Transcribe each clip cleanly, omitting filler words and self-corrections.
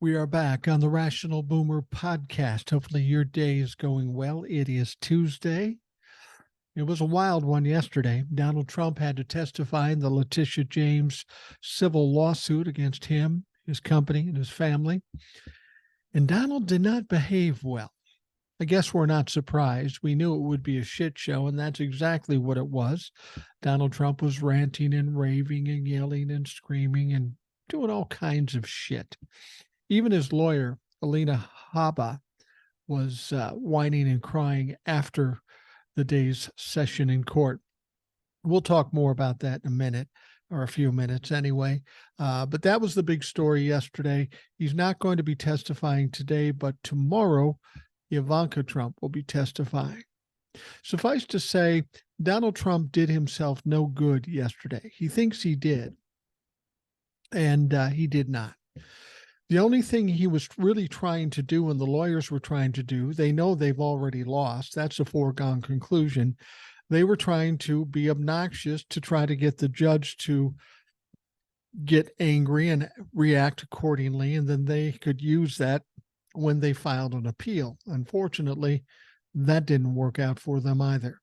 We are back on the Rational Boomer podcast. Hopefully, your day is going well. It is Tuesday. It was a wild one yesterday. Donald Trump had to testify in the Letitia James civil lawsuit against him, his company, and his family. And Donald did not behave well. I guess we're not surprised. We knew it would be a shit show, and that's exactly what it was. Donald Trump was ranting and raving and yelling and screaming and doing all kinds of shit. Even his lawyer, Alina Habba, was whining and crying after the day's session in court. We'll talk more about that in a minute, or a few minutes anyway. But that was the big story yesterday. He's not going to be testifying today, but tomorrow, Ivanka Trump will be testifying. Suffice to say, Donald Trump did himself no good yesterday. He thinks he did, and he did not. The only thing he was really trying to do, and the lawyers were trying to do, they know they've already lost. That's a foregone conclusion. They were trying to be obnoxious to try to get the judge to get angry and react accordingly, and then they could use that when they filed an appeal. Unfortunately, that didn't work out for them either.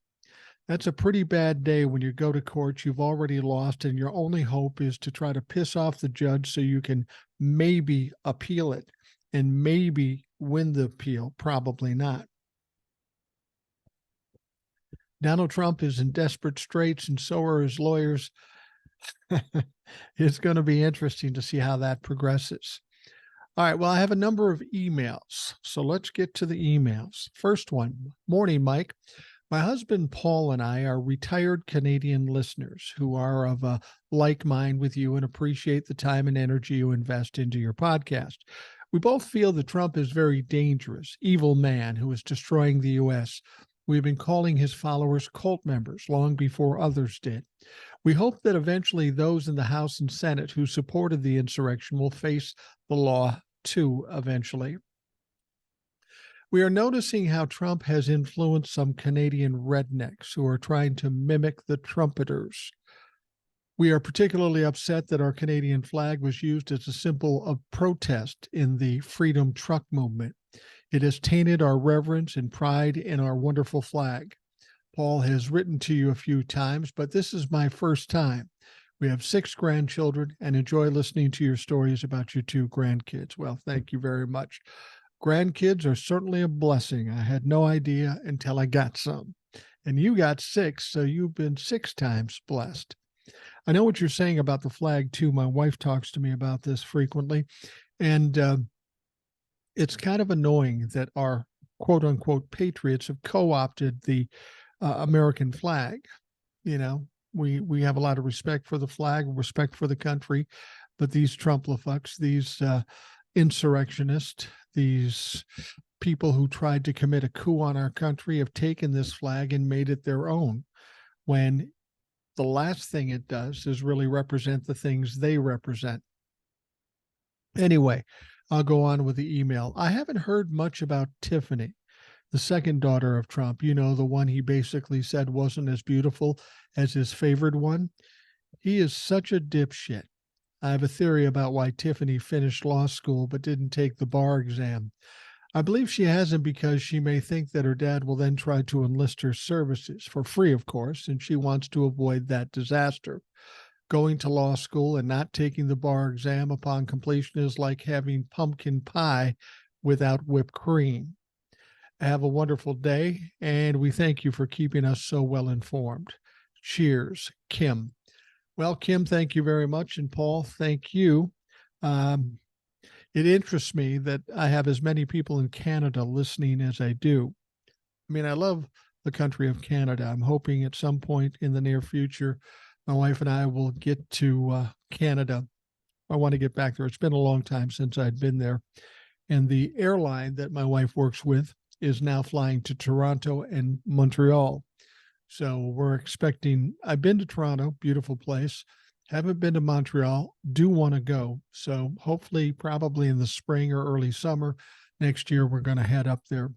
That's a pretty bad day when you go to court, you've already lost, and your only hope is to try to piss off the judge so you can maybe appeal it and maybe win the appeal. Probably not. Donald Trump is in desperate straits, and so are his lawyers. It's going to be interesting to see how that progresses. All right, well, I have a number of emails, so let's get to the emails. First one, morning, Mike. My husband, Paul, and I are retired Canadian listeners who are of a like mind with you and appreciate the time and energy you invest into your podcast. We both feel that Trump is a very dangerous, evil man who is destroying the U.S. We've been calling his followers cult members long before others did. We hope that eventually those in the House and Senate who supported the insurrection will face the law too eventually. We are noticing how Trump has influenced some Canadian rednecks who are trying to mimic the trumpeters. We are particularly upset that our Canadian flag was used as a symbol of protest in the Freedom Truck movement. It has tainted our reverence and pride in our wonderful flag. Paul has written to you a few times, but this is my first time. We have 6 grandchildren and enjoy listening to your stories about your 2 grandkids. Well, thank you very much. Grandkids are certainly a blessing. I had no idea until I got some. And you got 6, so you've been 6 times blessed. I know what you're saying about the flag, too. My wife talks to me about this frequently. And it's kind of annoying that our quote-unquote patriots have co-opted the American flag. You know, we have a lot of respect for the flag, respect for the country, but these Trump-la-fucks, these insurrectionists, these people who tried to commit a coup on our country have taken this flag and made it their own, when the last thing it does is really represent the things they represent. Anyway, I'll go on with the email. I haven't heard much about Tiffany, the second daughter of Trump, you know, the one he basically said wasn't as beautiful as his favored one. He is such a dipshit. I have a theory about why Tiffany finished law school but didn't take the bar exam. I believe she hasn't because she may think that her dad will then try to enlist her services, for free, of course, and she wants to avoid that disaster. Going to law school and not taking the bar exam upon completion is like having pumpkin pie without whipped cream. Have a wonderful day, and we thank you for keeping us so well informed. Cheers, Kim. Well, Kim, thank you very much. And Paul, thank you. It interests me that I have as many people in Canada listening as I do. I mean, I love the country of Canada. I'm hoping at some point in the near future, my wife and I will get to Canada. I want to get back there. It's been a long time since I'd been there. And the airline that my wife works with is now flying to Toronto and Montreal. So we're expecting, I've been to Toronto, beautiful place. Haven't been to Montreal, do want to go. So hopefully, probably in the spring or early summer next year, we're going to head up there.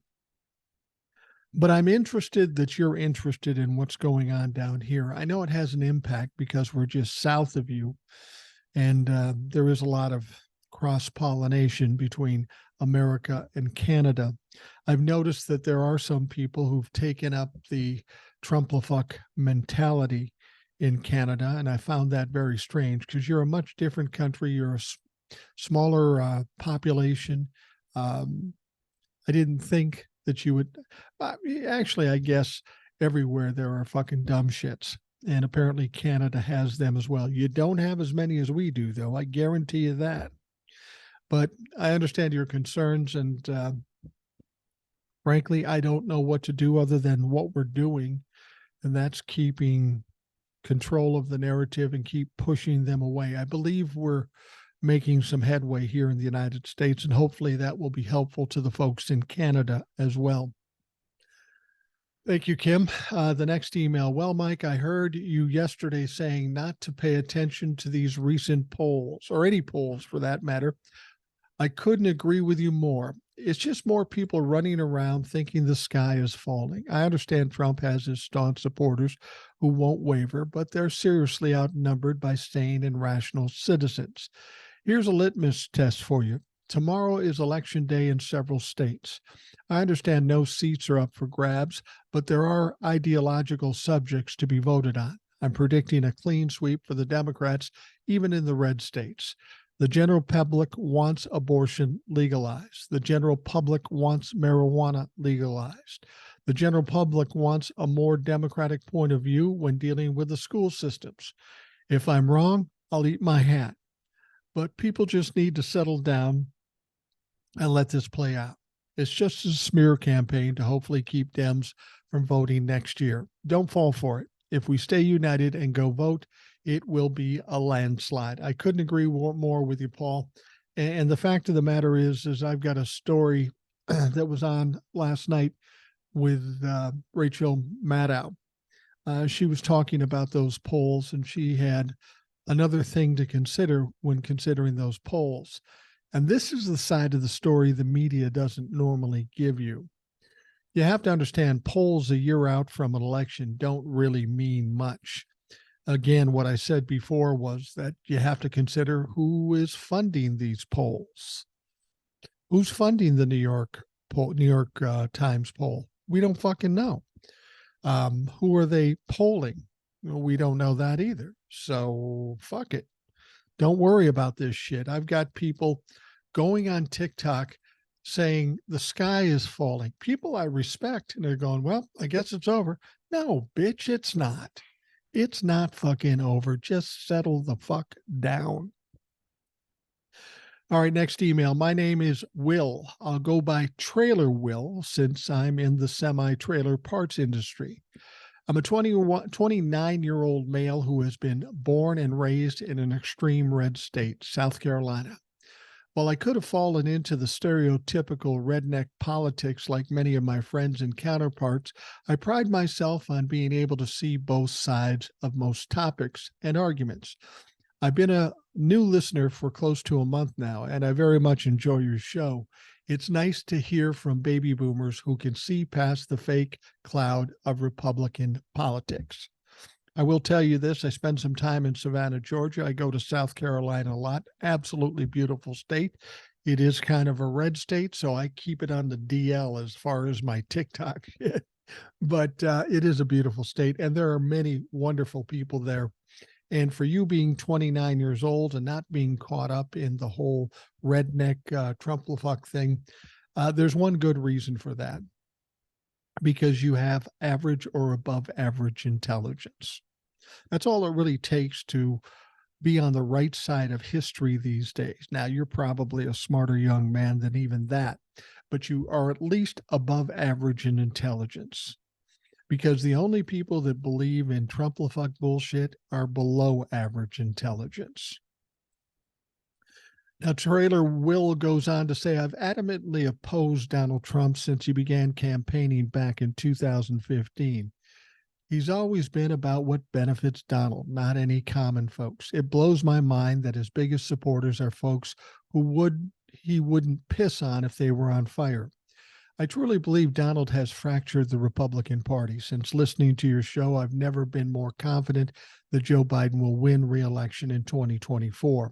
But I'm interested that you're interested in what's going on down here. I know it has an impact because we're just south of you. And there is a lot of cross-pollination between America and Canada. I've noticed that there are some people who've taken up the Trumplafuck mentality in Canada, and I found that very strange because you're a much different country. You're a smaller population. I didn't think that you would. Actually, I guess everywhere there are fucking dumb shits, and apparently Canada has them as well. You don't have as many as we do, though. I guarantee you that. But I understand your concerns, and frankly, I don't know what to do other than what we're doing, and that's keeping control of the narrative and keep pushing them away. I believe we're making some headway here in the United States, and hopefully that will be helpful to the folks in Canada as well. Thank you, Kim. The next email. Well, Mike, I heard you yesterday saying not to pay attention to these recent polls, or any polls for that matter. I couldn't agree with you more. It's just more people running around thinking the sky is falling. I understand Trump has his staunch supporters who won't waver, but they're seriously outnumbered by sane and rational citizens. Here's a litmus test for you. Tomorrow is election day in several states. I understand no seats are up for grabs, but there are ideological subjects to be voted on. I'm predicting a clean sweep for the Democrats, even in the red states. The general public wants abortion legalized. The general public wants marijuana legalized. The general public wants a more democratic point of view when dealing with the school systems. If I'm wrong, I'll eat my hat. But people just need to settle down and let this play out. It's just a smear campaign to hopefully keep Dems from voting next year. Don't fall for it. If we stay united and go vote, it will be a landslide. I couldn't agree more with you, Paul. And the fact of the matter is I've got a story that was on last night with Rachel Maddow. She was talking about those polls, and she had another thing to consider when considering those polls. And this is the side of the story the media doesn't normally give you. You have to understand polls a year out from an election don't really mean much. Again, what I said before was that you have to consider who is funding these polls. Who's funding the New York Times poll? We don't fucking know. Who are they polling? We don't know that either. So fuck it. Don't worry about this shit. I've got people going on TikTok saying the sky is falling. People I respect, and they're going, well, I guess it's over. No, bitch, it's not. It's not fucking over. Just settle the fuck down. All right, next email. My name is Will. I'll go by Trailer Will since I'm in the semi-trailer parts industry. I'm a 29-year-old male who has been born and raised in an extreme red state, South Carolina. While I could have fallen into the stereotypical redneck politics like many of my friends and counterparts, I pride myself on being able to see both sides of most topics and arguments. I've been a new listener for close to a month now, and I very much enjoy your show. It's nice to hear from baby boomers who can see past the fake cloud of Republican politics. I will tell you this, I spend some time in Savannah, Georgia. I go to South Carolina a lot. Absolutely beautiful state. It is kind of a red state, so I keep it on the DL as far as my TikTok. But it is a beautiful state, and there are many wonderful people there. And for you being 29 years old and not being caught up in the whole redneck Trumplafuck thing, there's one good reason for that. Because you have average or above average intelligence. That's all it really takes to be on the right side of history these days. Now, you're probably a smarter young man than even that, but you are at least above average in intelligence. Because the only people that believe in Trumplafuck bullshit are below average intelligence. Now, Trailer Will goes on to say, I've adamantly opposed Donald Trump since he began campaigning back in 2015. He's always been about what benefits Donald, not any common folks. It blows my mind that his biggest supporters are folks who he wouldn't piss on if they were on fire. I truly believe Donald has fractured the Republican Party. Since listening to your show, I've never been more confident that Joe Biden will win re-election in 2024.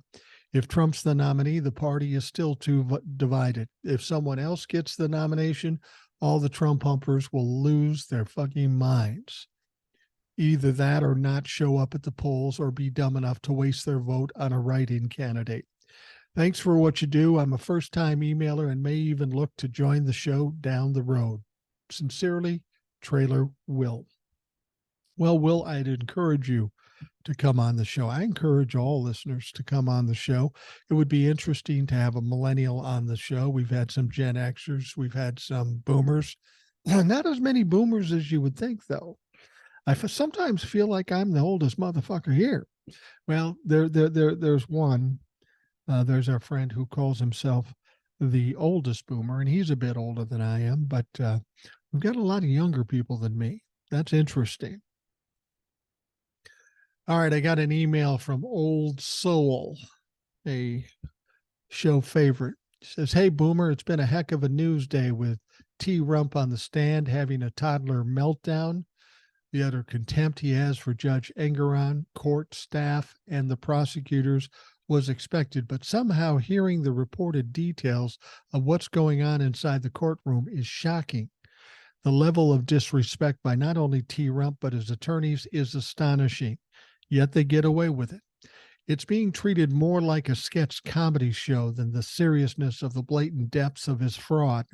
If Trump's the nominee, the party is still too divided. If someone else gets the nomination, all the Trump humpers will lose their fucking minds. Either that or not show up at the polls or be dumb enough to waste their vote on a write-in candidate. Thanks for what you do. I'm a first-time emailer and may even look to join the show down the road. Sincerely, Trailer Will. Well, Will, I'd encourage you to come on the show. I encourage all listeners to come on the show. It would be interesting to have a millennial on the show. We've had some Gen Xers, we've had some boomers. Not as many boomers as you would think, though. I sometimes feel like I'm the oldest motherfucker here. Well, there's one. There's our friend who calls himself the oldest boomer, and he's a bit older than I am, but we've got a lot of younger people than me. That's interesting. All right, I got an email from Old Soul, a show favorite. It says, "Hey, Boomer, it's been a heck of a news day with T. Rump on the stand having a toddler meltdown. The utter contempt he has for Judge Engeron, court staff, and the prosecutors was expected, but somehow hearing the reported details of what's going on inside the courtroom is shocking. The level of disrespect by not only T. Rump but his attorneys is astonishing, yet they get away with it. It's being treated more like a sketch comedy show than the seriousness of the blatant depths of his fraud.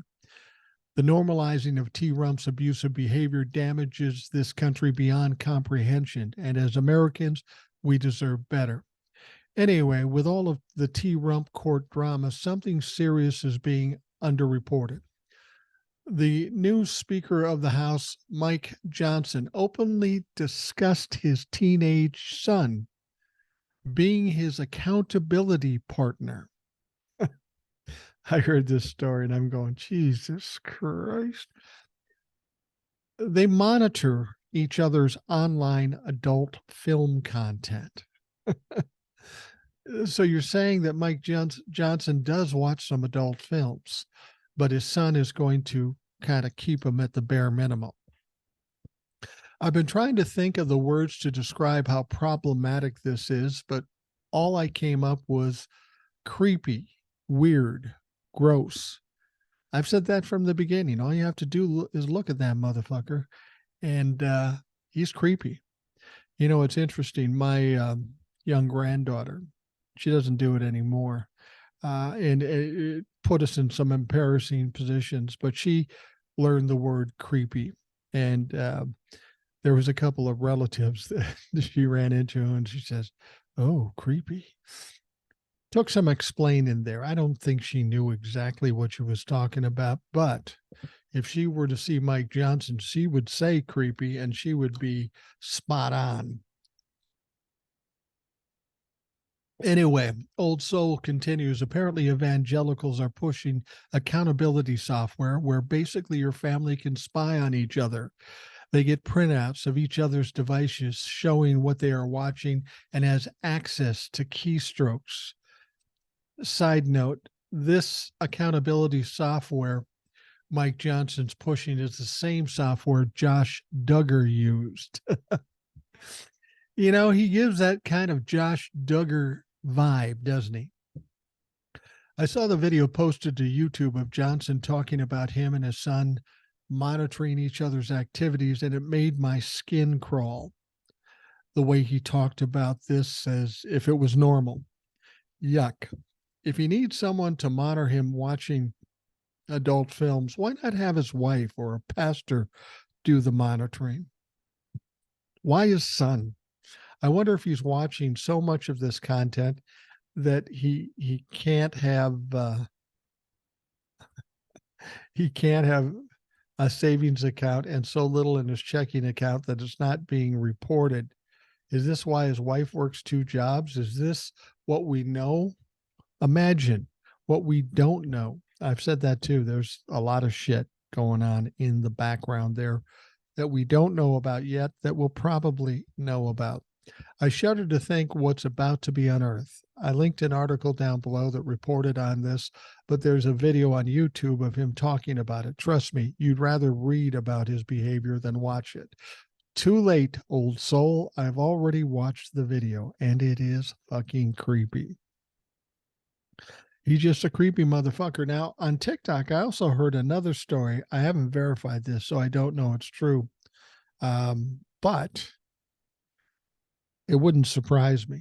The normalizing of T. Rump's abusive behavior damages this country beyond comprehension, and as Americans, we deserve better. Anyway, with all of the T. Rump court drama, something serious is being underreported. The new Speaker of the House, Mike Johnson, openly discussed his teenage son being his accountability partner. I heard this story and I'm going, Jesus Christ. They monitor each other's online adult film content. So you're saying that Mike Johnson does watch some adult films, but his son is going to kind of keep him at the bare minimum. I've been trying to think of the words to describe how problematic this is, but all I came up was creepy, weird, gross. I've said that from the beginning. All you have to do is look at that motherfucker, and he's creepy. You know, it's interesting. My young granddaughter, she doesn't do it anymore, and it put us in some embarrassing positions, but she learned the word creepy. And there was a couple of relatives that she ran into, and she says, "Oh, creepy." Took some explaining there. I don't think she knew exactly what she was talking about, but if she were to see Mike Johnson, she would say creepy, and she would be spot on. Anyway, Old Soul continues. Apparently, evangelicals are pushing accountability software where basically your family can spy on each other. They get printouts of each other's devices showing what they are watching and has access to keystrokes. Side note, this accountability software Mike Johnson's pushing is the same software Josh Duggar used. You know, he gives that kind of Josh Duggar vibe, doesn't he? I saw the video posted to YouTube of Johnson talking about him and his son monitoring each other's activities, and it made my skin crawl. The way he talked about this as if it was normal. Yuck. If he needs someone to monitor him watching adult films, why not have his wife or a pastor do the monitoring? Why his son? I wonder if he's watching so much of this content that he can't have a savings account and so little in his checking account that it's not being reported. Is this why his wife works 2 jobs? Is this what we know? Imagine what we don't know. I've said that too. There's a lot of shit going on in the background there that we don't know about yet that we'll probably know about. I shudder to think what's about to be unearthed. I linked an article down below that reported on this, but there's a video on YouTube of him talking about it. Trust me, you'd rather read about his behavior than watch it. Too late, Old Soul. I've already watched the video, and it is fucking creepy. He's just a creepy motherfucker. Now, on TikTok, I also heard another story. I haven't verified this, so I don't know it's true. But it wouldn't surprise me.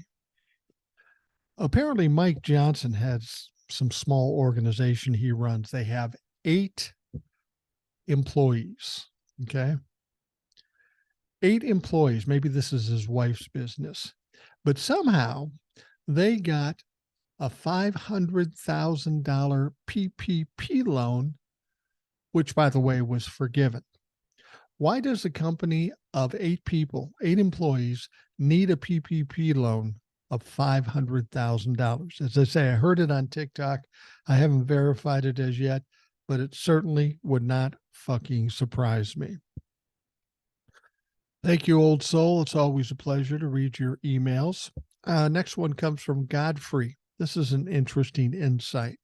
Apparently, Mike Johnson has some small organization he runs. They have 8 employees. Okay. 8 employees. Maybe this is his wife's business. But somehow they got a $500,000 PPP loan, which, by the way, was forgiven. Why does a company of 8 people, 8 employees, need a PPP loan of $500,000? As I say, I heard it on TikTok. I haven't verified it as yet, but it certainly would not fucking surprise me. Thank you, old soul. It's always a pleasure to read your emails. Next one comes from Godfrey. This is an interesting insight.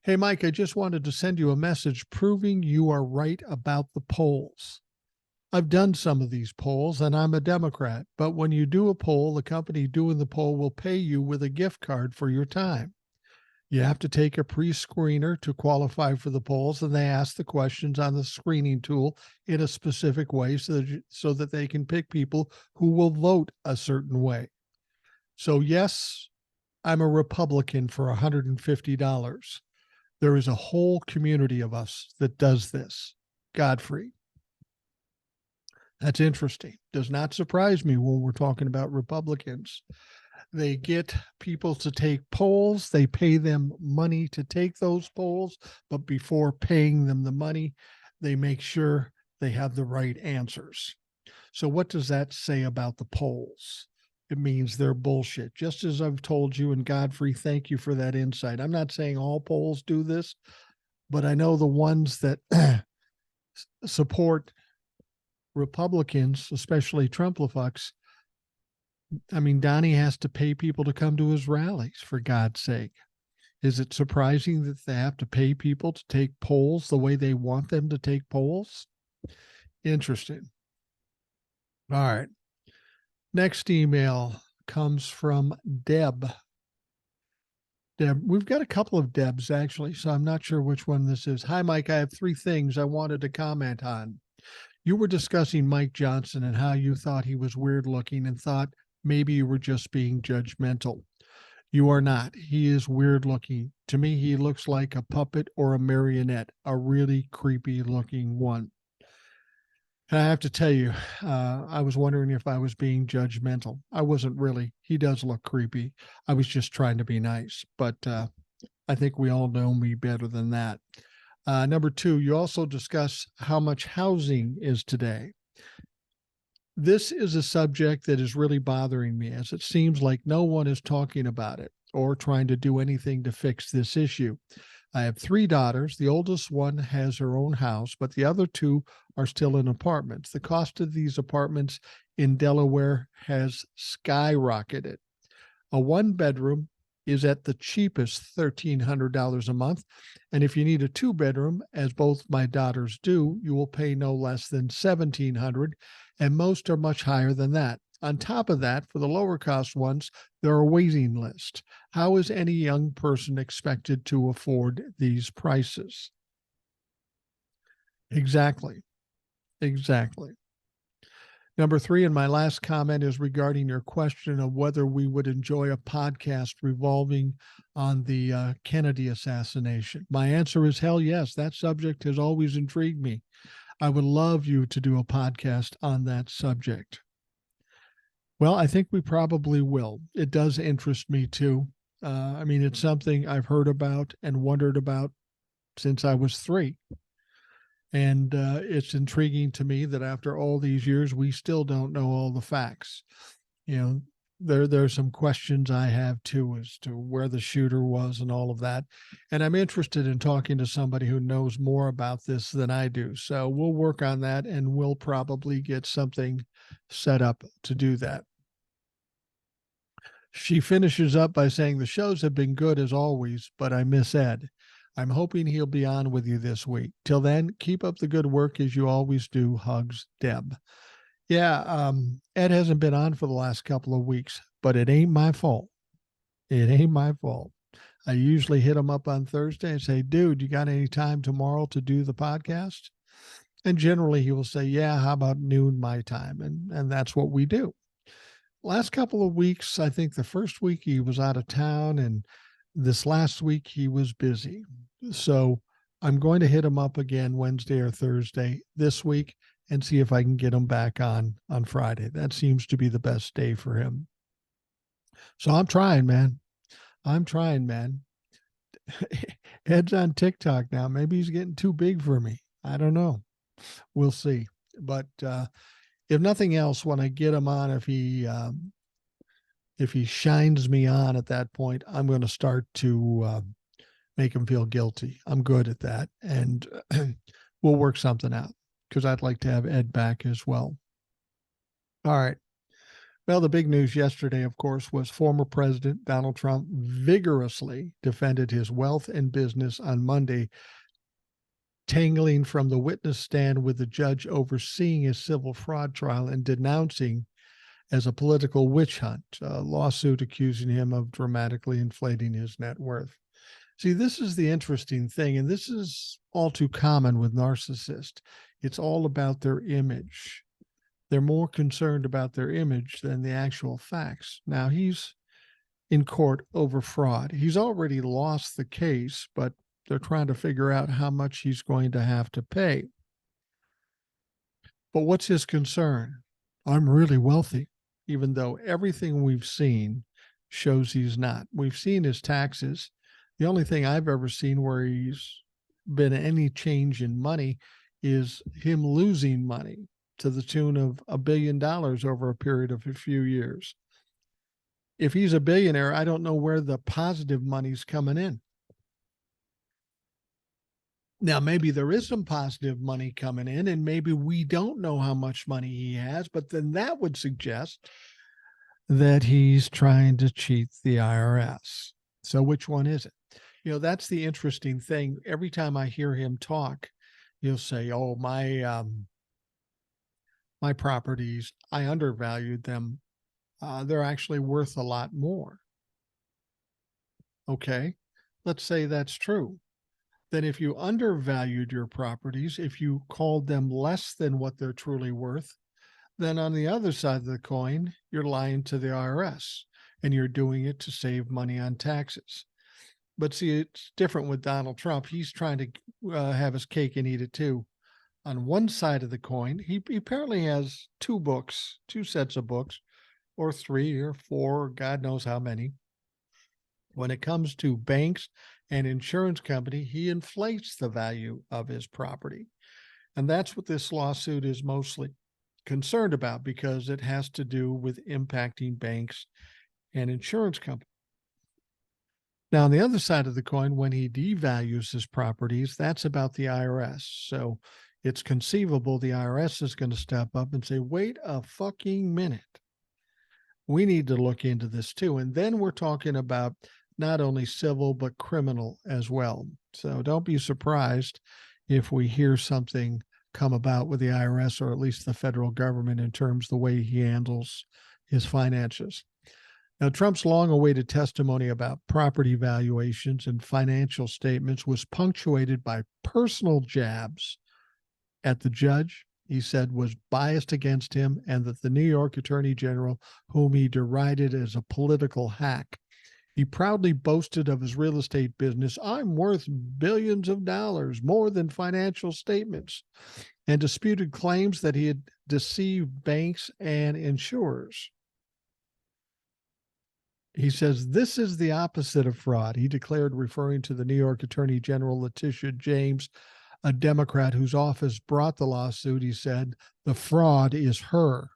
Hey, Mike, I just wanted to send you a message proving you are right about the polls. I've done some of these polls and I'm a Democrat, but when you do a poll, the company doing the poll will pay you with a gift card for your time. You have to take a pre-screener to qualify for the polls, and they ask the questions on the screening tool in a specific way so that they can pick people who will vote a certain way. So yes, I'm a Republican for $150. There is a whole community of us that does this. Godfrey. That's interesting. Does not surprise me when we're talking about Republicans. They get people to take polls. They pay them money to take those polls, but before paying them the money, they make sure they have the right answers. So what does that say about the polls? It means they're bullshit. Just as I've told you, and Godfrey, thank you for that insight. I'm not saying all polls do this, but I know the ones that support Republicans, especially Trump-lefucks. I mean, Donnie has to pay people to come to his rallies, for God's sake. Is it surprising that they have to pay people to take polls the way they want them to take polls? Interesting. All right. Next email comes from Deb. Deb, we've got a couple of Debs, actually, so I'm not sure which one this is. Hi, Mike. I have 3 things I wanted to comment on. You were discussing Mike Johnson and how you thought he was weird looking and thought maybe you were just being judgmental. You are not. He is weird looking. To me, he looks like a puppet or a marionette, a really creepy looking one. And I have to tell you, I was wondering if I was being judgmental. I wasn't really. He does look creepy. I was just trying to be nice, but I think we all know me better than that. Number 2, you also discuss how much housing is today. This is a subject that is really bothering me, as it seems like no one is talking about it or trying to do anything to fix this issue. I have 3 daughters. The oldest one has her own house, but the other 2 are still in apartments. The cost of these apartments in Delaware has skyrocketed. A 1-bedroom is at the cheapest $1,300 a month. And if you need a 2-bedroom, as both my daughters do, you will pay no less than $1,700, and most are much higher than that. On top of that, for the lower cost ones, there are waiting lists. How is any young person expected to afford these prices? Exactly. Number 3, and my last comment, is regarding your question of whether we would enjoy a podcast revolving on the Kennedy assassination. My answer is hell yes. That subject has always intrigued me. I would love you to do a podcast on that subject. Well, I think we probably will. It does interest me too. I mean, it's something I've heard about and wondered about since I was 3. And it's intriguing to me that after all these years, we still don't know all the facts. You know, there's some questions I have too as to where the shooter was and all of that. And I'm interested in talking to somebody who knows more about this than I do. So we'll work on that, and we'll probably get something set up to do that. She finishes up by saying, the shows have been good as always, but I miss Ed. I'm hoping he'll be on with you this week. Till then, keep up the good work as you always do. Hugs, Deb. Yeah, Ed hasn't been on for the last couple of weeks, but it ain't my fault. It ain't my fault. I usually hit him up on Thursday and say, dude, you got any time tomorrow to do the podcast? And generally he will say, yeah, how about noon my time? And that's what we do. Last couple of weeks, I think the first week he was out of town, and this last week he was busy. So I'm going to hit him up again Wednesday or Thursday this week and see if I can get him back on Friday. That seems to be the best day for him. So I'm trying, man. I'm trying, man. Ed's on TikTok now. Maybe he's getting too big for me. I don't know. We'll see. But if nothing else, when I get him on, if he shines me on at that point, I'm going to start to make him feel guilty. I'm good at that, and we'll work something out because I'd like to have Ed back as well. All right. Well, the big news yesterday, of course, was former President Donald Trump vigorously defended his wealth and business on Monday, tangling from the witness stand with the judge overseeing his civil fraud trial and denouncing as a political witch hunt, a lawsuit accusing him of dramatically inflating his net worth. See, this is the interesting thing, and this is all too common with narcissists. It's all about their image. They're more concerned about their image than the actual facts. Now, he's in court over fraud. He's already lost the case, but they're trying to figure out how much he's going to have to pay. But what's his concern? I'm really wealthy, even though everything we've seen shows he's not. We've seen his taxes. The only thing I've ever seen where he's been any change in money is him losing money to the tune of $1 billion over a period of a few years. If he's a billionaire, I don't know where the positive money's coming in. Now, maybe there is some positive money coming in, and maybe we don't know how much money he has, but then that would suggest that he's trying to cheat the IRS. So which one is it? That's the interesting thing. Every time I hear him talk, he'll say, oh, my properties, I undervalued them. They're actually worth a lot more. Okay, let's say that's true. Then if you undervalued your properties, if you called them less than what they're truly worth, then on the other side of the coin, you're lying to the IRS and you're doing it to save money on taxes. But see, it's different with Donald Trump. He's trying to have his cake and eat it too. On one side of the coin, he apparently has two sets of books, or 3 or 4, God knows how many. When it comes to banks and insurance company, he inflates the value of his property. And that's what this lawsuit is mostly concerned about, because it has to do with impacting banks and insurance companies. Now, on the other side of the coin, when he devalues his properties, that's about the IRS. So it's conceivable the IRS is going to step up and say, wait a fucking minute. We need to look into this too. And then we're talking about not only civil, but criminal as well. So don't be surprised if we hear something come about with the IRS, or at least the federal government, in terms of the way he handles his finances. Now, Trump's long-awaited testimony about property valuations and financial statements was punctuated by personal jabs at the judge he said was biased against him, and that the New York Attorney General, whom he derided as a political hack. He proudly boasted of his real estate business. I'm worth billions of dollars, more than financial statements, and disputed claims that he had deceived banks and insurers. He says this is the opposite of fraud, he declared, referring to the New York Attorney General Letitia James, a Democrat whose office brought the lawsuit. He said the fraud is her.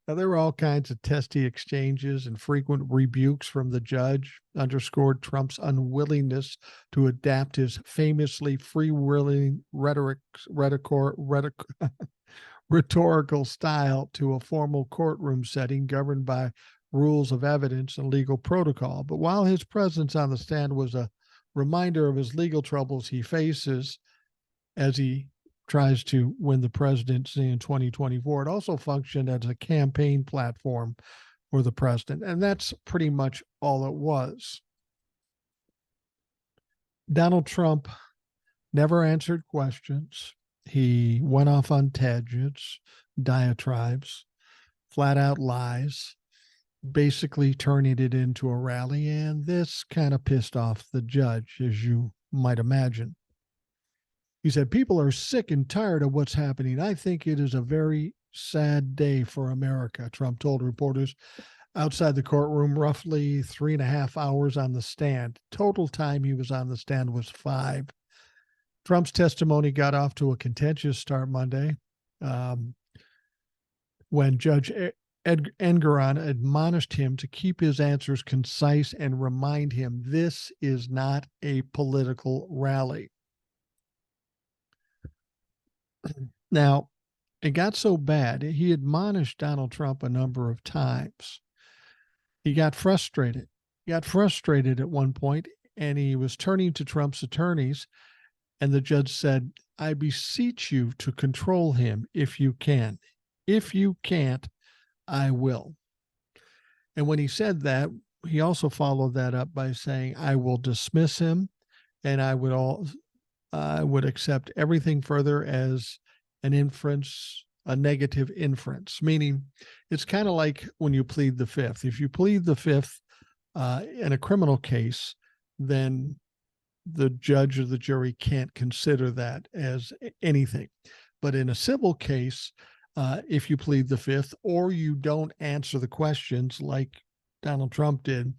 Now, there were all kinds of testy exchanges, and frequent rebukes from the judge underscored Trump's unwillingness to adapt his famously freewheeling rhetorical style to a formal courtroom setting governed by rules of evidence and legal protocol. But while his presence on the stand was a reminder of his legal troubles he faces as he tries to win the presidency in 2024, it also functioned as a campaign platform for the president. And that's pretty much all it was. Donald Trump never answered questions. He went off on tangents, diatribes, flat out lies, basically turning it into a rally. And this kind of pissed off the judge, as you might imagine. He said, "People are sick and tired of what's happening. I think it is a very sad day for America," Trump told reporters outside the courtroom, roughly 3.5 hours on the stand. Total time he was on the stand was 5. Trump's testimony got off to a contentious start Monday when Judge Engoron admonished him to keep his answers concise and remind him this is not a political rally. Now, it got so bad, he admonished Donald Trump a number of times. He got frustrated. He got frustrated at one point, and he was turning to Trump's attorneys, and the judge said, "I beseech you to control him if you can. If you can't, I will." And when he said that, he also followed that up by saying, "I will dismiss him, and I would accept everything further as an inference, a negative inference," meaning it's kind of like when you plead the fifth. If you plead the fifth in a criminal case, then the judge or the jury can't consider that as anything. But in a civil case, if you plead the fifth or you don't answer the questions like Donald Trump did,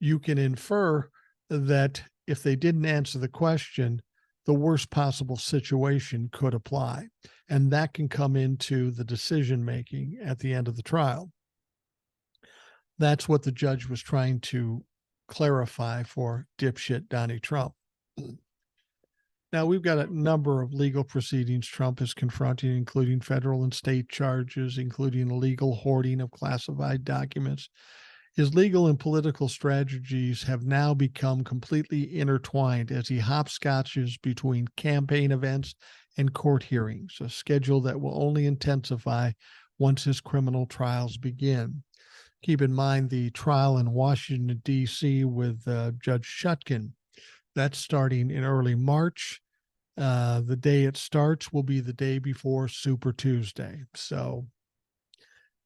you can infer that if they didn't answer the question, the worst possible situation could apply. And that can come into the decision making at the end of the trial. That's what the judge was trying to clarify for dipshit Donnie Trump. Now, we've got a number of legal proceedings Trump is confronting, including federal and state charges, including illegal hoarding of classified documents. His legal and political strategies have now become completely intertwined as he hopscotches between campaign events and court hearings, a schedule that will only intensify once his criminal trials begin. Keep in mind the trial in Washington, D.C. with Judge Shutkin. That's starting in early March. The day it starts will be the day before Super Tuesday. So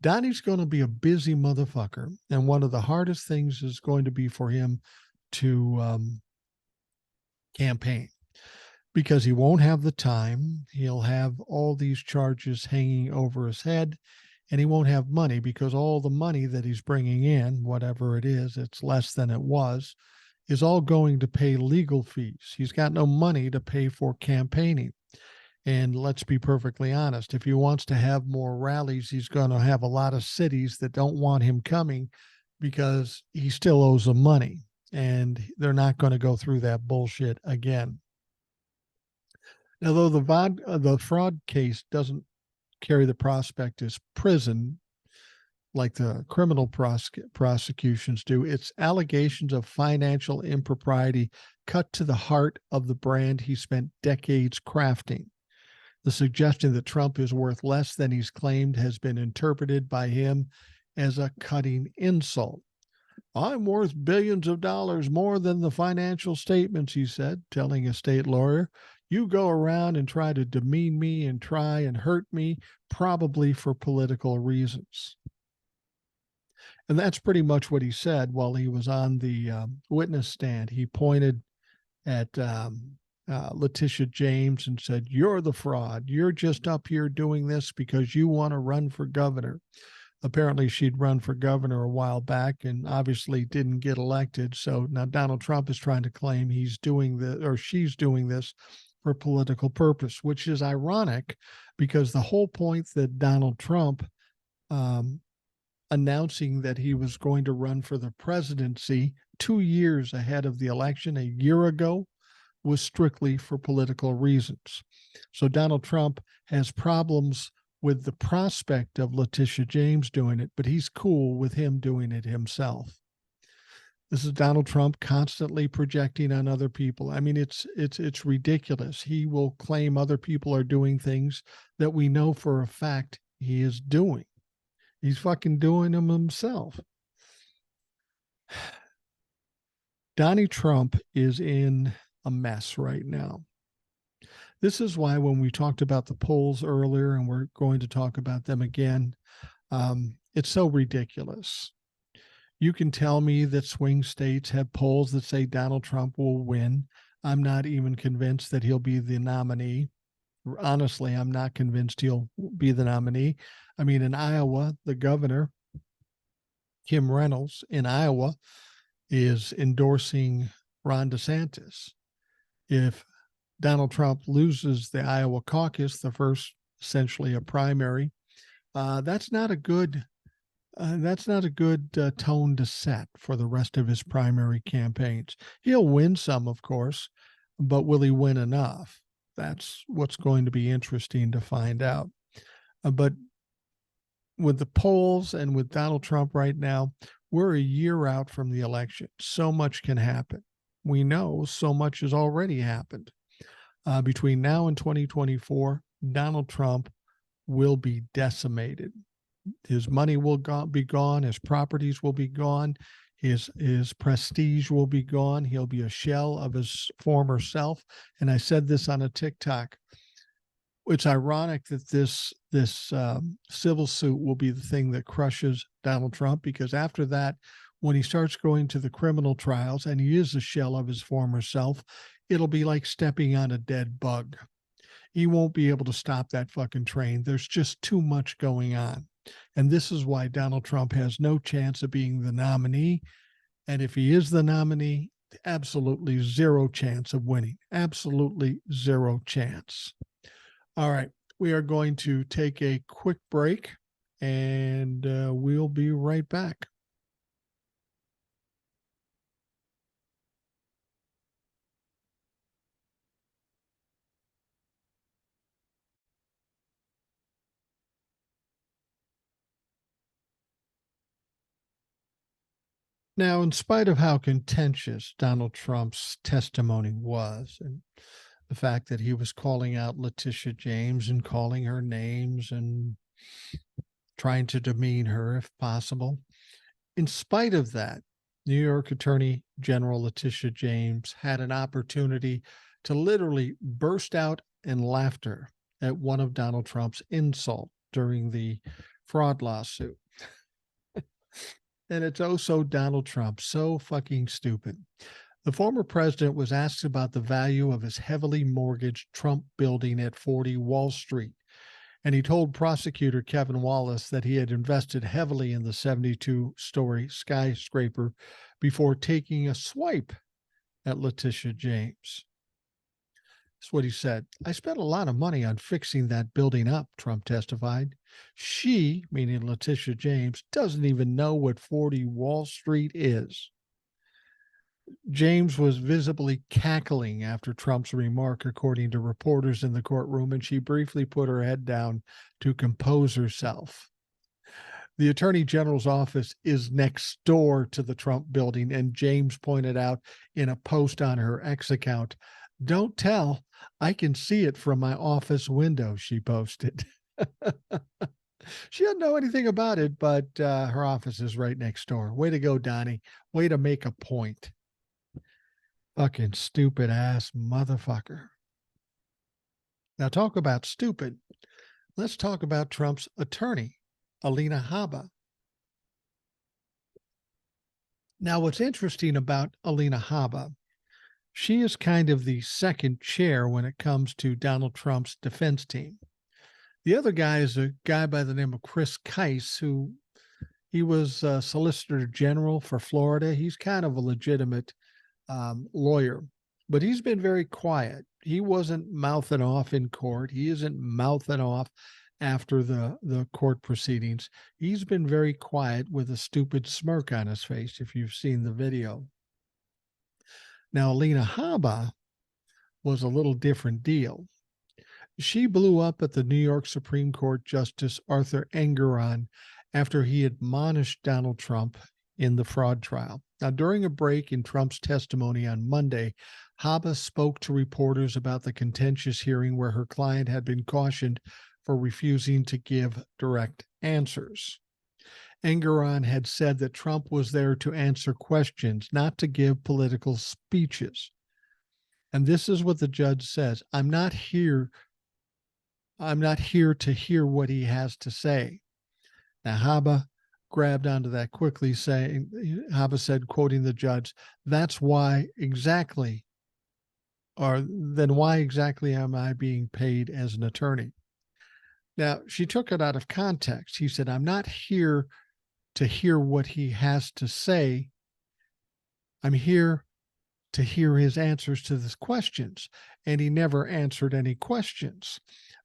Donnie's going to be a busy motherfucker. And one of the hardest things is going to be for him to campaign because he won't have the time. He'll have all these charges hanging over his head, and he won't have money because all the money that he's bringing in, whatever it is, it's less than it was, is all going to pay legal fees. He's got no money to pay for campaigning. And let's be perfectly honest, if he wants to have more rallies, he's going to have a lot of cities that don't want him coming because he still owes them money. And they're not going to go through that bullshit again. Now, though the fraud case doesn't carry the prospect as prison, like the criminal prosecutions do, its allegations of financial impropriety cut to the heart of the brand he spent decades crafting. The suggestion that Trump is worth less than he's claimed has been interpreted by him as a cutting insult. "I'm worth billions of dollars more than the financial statements," he said, telling a state lawyer. "You go around and try to demean me and try and hurt me, probably for political reasons." And that's pretty much what he said while he was on the witness stand. He pointed at Letitia James and said, "You're the fraud. You're just up here doing this because you want to run for governor." Apparently, she'd run for governor a while back and obviously didn't get elected. So now Donald Trump is trying to claim he's doing this or she's doing this for political purpose, which is ironic because the whole point that Donald Trump announcing that he was going to run for the presidency 2 years ahead of the election a year ago was strictly for political reasons. So Donald Trump has problems with the prospect of Letitia James doing it, but he's cool with him doing it himself. This is Donald Trump constantly projecting on other people. I mean, it's ridiculous. He will claim other people are doing things that we know for a fact he is doing. He's fucking doing them himself. Donnie Trump is in a mess right now. This is why when we talked about the polls earlier, and we're going to talk about them again, it's so ridiculous. You can tell me that swing states have polls that say Donald Trump will win. I'm not even convinced that he'll be the nominee. Honestly, I'm not convinced he'll be the nominee. I mean, in Iowa, the governor, Kim Reynolds in Iowa, is endorsing Ron DeSantis. If Donald Trump loses the Iowa caucus, the first essentially a primary, that's not a good tone to set for the rest of his primary campaigns. He'll win some, of course, but will he win enough? That's what's going to be interesting to find out. But with the polls and with Donald Trump right now, we're a year out from the election. So much can happen. We know so much has already happened. Between now and 2024, Donald Trump will be decimated. His money will be gone. His properties will be gone. His prestige will be gone. He'll be a shell of his former self. And I said this on a TikTok. It's ironic that this civil suit will be the thing that crushes Donald Trump, because after that, when he starts going to the criminal trials and he is a shell of his former self, it'll be like stepping on a dead bug. He won't be able to stop that fucking train. There's just too much going on. And this is why Donald Trump has no chance of being the nominee. And if he is the nominee, absolutely zero chance of winning. Absolutely zero chance. All right. We are going to take a quick break, and we'll be right back. Now, in spite of how contentious Donald Trump's testimony was, and the fact that he was calling out Letitia James and calling her names and trying to demean her if possible, in spite of that, New York Attorney General Letitia James had an opportunity to literally burst out in laughter at one of Donald Trump's insults during the fraud lawsuit. And it's oh so Donald Trump, so fucking stupid. The former president was asked about the value of his heavily mortgaged Trump building at 40 Wall Street. And he told prosecutor Kevin Wallace that he had invested heavily in the 72-story skyscraper before taking a swipe at Letitia James. That's what he said. I spent a lot of money on fixing that building up, Trump testified. She, meaning Letitia James, doesn't even know what 40 Wall Street is. James was visibly cackling after Trump's remark, according to reporters in the courtroom, and she briefly put her head down to compose herself. The Attorney General's office is next door to the Trump building, and James pointed out in a post on her X account, "Don't tell, I can see it from my office window," she posted. She doesn't know anything about it, but her office is right next door. Way to go, Donnie. Way to make a point. Fucking stupid ass motherfucker. Now, talk about stupid. Let's talk about Trump's attorney, Alina Habba. Now, what's interesting about Alina Habba, she is kind of the second chair when it comes to Donald Trump's defense team. The other guy is a guy by the name of Chris Kise, who he was Solicitor General for Florida. He's kind of a legitimate lawyer, but he's been very quiet. He wasn't mouthing off in court. He isn't mouthing off after the court proceedings. He's been very quiet with a stupid smirk on his face, if you've seen the video. Now, Alina Habba was a little different deal. She blew up at the New York Supreme Court Justice Arthur Engoron after he admonished Donald Trump in the fraud trial. Now, during a break in Trump's testimony on Monday, Habba spoke to reporters about the contentious hearing where her client had been cautioned for refusing to give direct answers. Engoron had said that Trump was there to answer questions, not to give political speeches. And this is what the judge says. I'm not here to hear what he has to say. Now, Haba grabbed onto that quickly, saying, Haba said, quoting the judge, that's why exactly, or then why exactly am I being paid as an attorney? Now, she took it out of context. He said, I'm not here to hear what he has to say. I'm here to hear his answers to the questions. And he never answered any questions.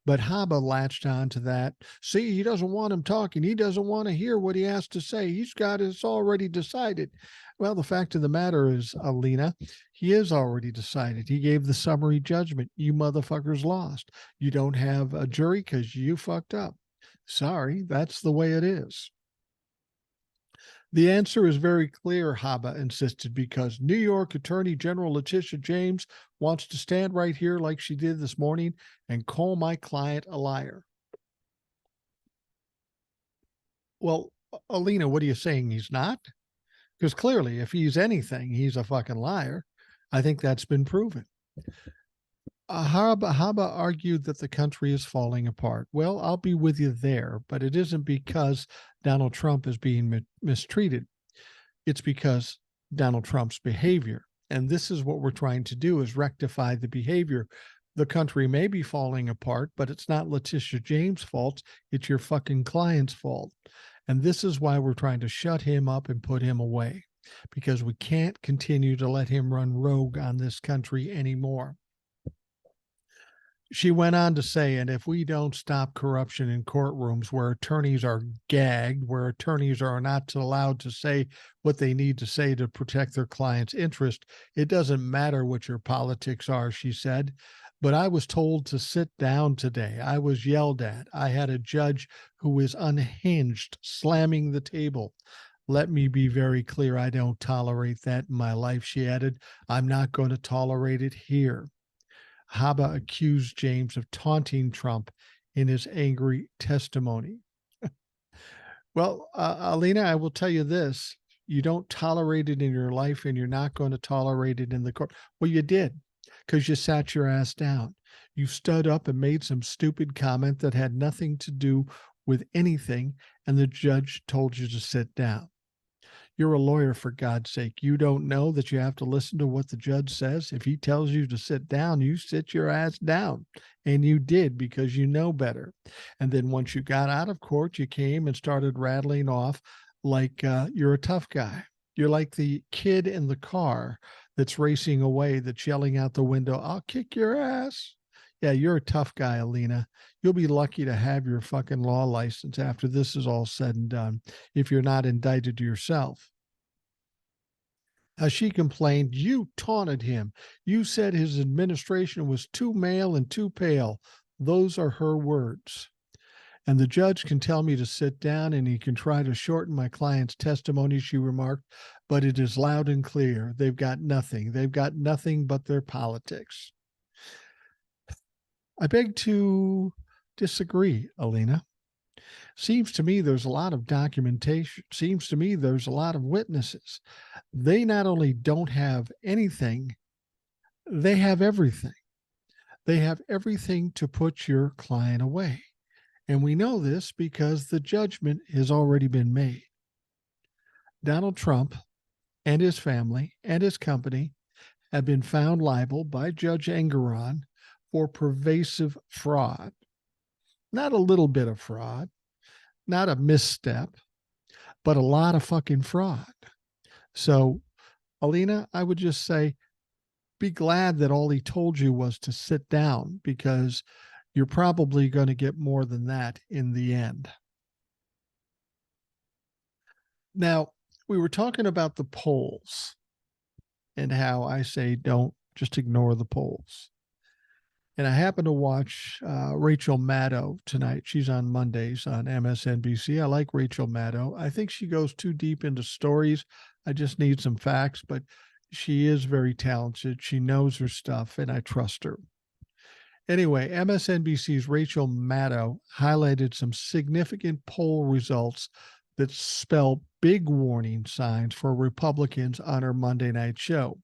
But Haba latched on to that. See, he doesn't want him talking. He doesn't want to hear what he has to say. He's got it already decided. Well, the fact of the matter is, Alina, he is already decided. He gave the summary judgment. You motherfuckers lost. You don't have a jury because you fucked up. Sorry, that's the way it is. The answer is very clear, Haba insisted, because New York Attorney General Letitia James wants to stand right here like she did this morning and call my client a liar. Well, Alina, what are you saying? He's not? Because clearly, if he's anything, he's a fucking liar. I think that's been proven. Haba argued that the country is falling apart. Well, I'll be with you there, but it isn't because Donald Trump is being mistreated. It's because Donald Trump's behavior. And this is what we're trying to do, is rectify the behavior. The country may be falling apart, but it's not Letitia James' fault. It's your fucking client's fault. And this is why we're trying to shut him up and put him away, because we can't continue to let him run rogue on this country anymore. She went on to say, and if we don't stop corruption in courtrooms where attorneys are gagged, where attorneys are not allowed to say what they need to say to protect their client's interest, it doesn't matter what your politics are, she said. But I was told to sit down today. I was yelled at. I had a judge who was unhinged, slamming the table. Let me be very clear. I don't tolerate that in my life, she added. I'm not going to tolerate it here. Haba accused James of taunting Trump in his angry testimony. Well, Alina, I will tell you this. You don't tolerate it in your life, and you're not going to tolerate it in the court. Well, you did, because you sat your ass down. You stood up and made some stupid comment that had nothing to do with anything, and the judge told you to sit down. You're a lawyer, for God's sake. You don't know that you have to listen to what the judge says. If he tells you to sit down, you sit your ass down. And you did, because you know better. And then once you got out of court, you came and started rattling off like you're a tough guy. You're like the kid in the car that's racing away, that's yelling out the window, I'll kick your ass. Yeah, you're a tough guy, Alina. You'll be lucky to have your fucking law license after this is all said and done, if you're not indicted yourself. She complained, you taunted him. You said his administration was too male and too pale. Those are her words. And the judge can tell me to sit down, and he can try to shorten my client's testimony, she remarked, but it is loud and clear. They've got nothing. They've got nothing but their politics. I beg to disagree, Alina. Seems to me there's a lot of documentation. Seems to me there's a lot of witnesses. They not only don't have anything, they have everything. They have everything to put your client away. And we know this because the judgment has already been made. Donald Trump and his family and his company have been found liable by Judge Engoron for pervasive fraud. Not a little bit of fraud, not a misstep, but a lot of fucking fraud. So, Alina, I would just say, be glad that all he told you was to sit down, because you're probably going to get more than that in the end. Now, we were talking about the polls and how I say don't just ignore the polls. And I happened to watch Rachel Maddow tonight. She's on Mondays on MSNBC. I like Rachel Maddow. I think she goes too deep into stories. I just need some facts, but she is very talented. She knows her stuff, and I trust her. Anyway, MSNBC's Rachel Maddow highlighted some significant poll results that spell big warning signs for Republicans on her Monday night show.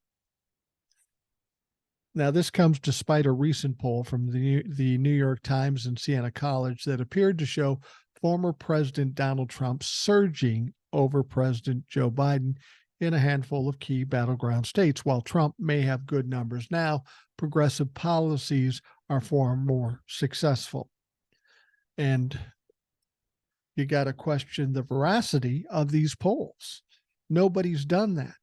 Now, this comes despite a recent poll from the New York Times and Siena College that appeared to show former President Donald Trump surging over President Joe Biden in a handful of key battleground states. While Trump may have good numbers now, progressive policies are far more successful. And you got to question the veracity of these polls. Nobody's done that.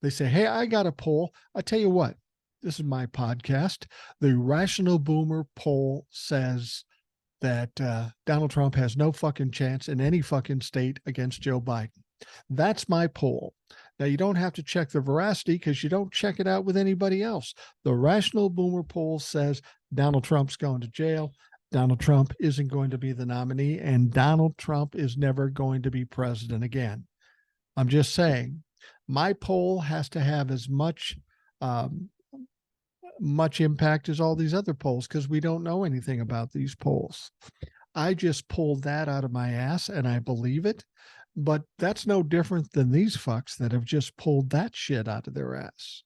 They say, hey, I got a poll. I tell you what, this is my podcast. The Rational Boomer poll says that Donald Trump has no fucking chance in any fucking state against Joe Biden. That's my poll. Now, you don't have to check the veracity because you don't check it out with anybody else. The Rational Boomer poll says Donald Trump's going to jail. Donald Trump isn't going to be the nominee, and Donald Trump is never going to be president again. I'm just saying, my poll has to have as much impact as all these other polls because we don't know anything about these polls. I just pulled that out of my ass and I believe it, but that's no different than these fucks that have just pulled that shit out of their ass.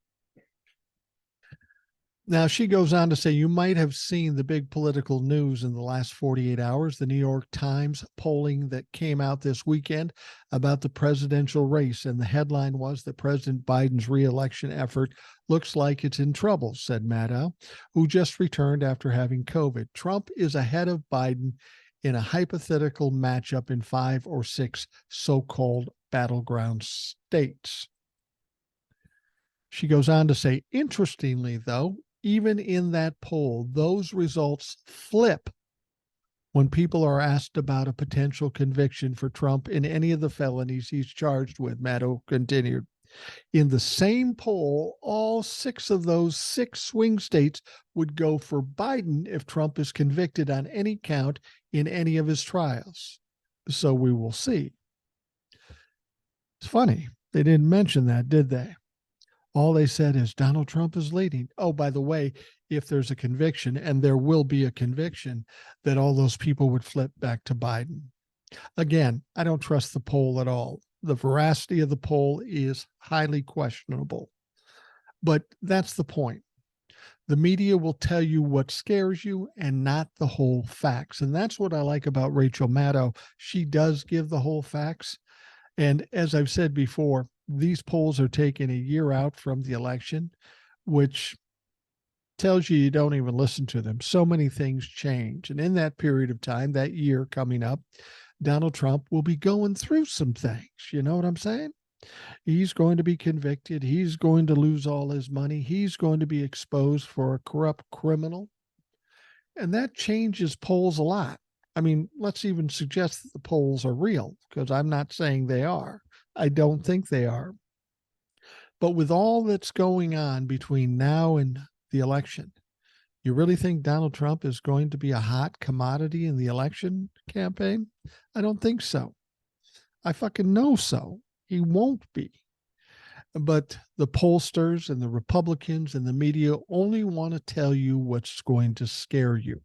Now, she goes on to say, you might have seen the big political news in the last 48 hours, the New York Times polling that came out this weekend about the presidential race. And the headline was that President Biden's reelection effort looks like it's in trouble, said Maddow, who just returned after having COVID. Trump is ahead of Biden in a hypothetical matchup in 5 or 6 so-called battleground states. She goes on to say, interestingly, though, even in that poll, those results flip when people are asked about a potential conviction for Trump in any of the felonies he's charged with, Maddow continued. In the same poll, all 6 of those 6 swing states would go for Biden if Trump is convicted on any count in any of his trials. So we will see. It's funny. They didn't mention that, did they? All they said is Donald Trump is leading. Oh, by the way, if there's a conviction, and there will be a conviction, that all those people would flip back to Biden. Again, I don't trust the poll at all. The veracity of the poll is highly questionable. But that's the point. The media will tell you what scares you and not the whole facts. And that's what I like about Rachel Maddow. She does give the whole facts. And as I've said before, these polls are taken a year out from the election, which tells you don't even listen to them. So many things change. And in that period of time, that year coming up, Donald Trump will be going through some things. You know what I'm saying? He's going to be convicted. He's going to lose all his money. He's going to be exposed for a corrupt criminal. And that changes polls a lot. I mean, let's even suggest that the polls are real, because I'm not saying they are. I don't think they are. But with all that's going on between now and the election, you really think Donald Trump is going to be a hot commodity in the election campaign? I don't think so. I fucking know so. He won't be. But the pollsters and the Republicans and the media only want to tell you what's going to scare you.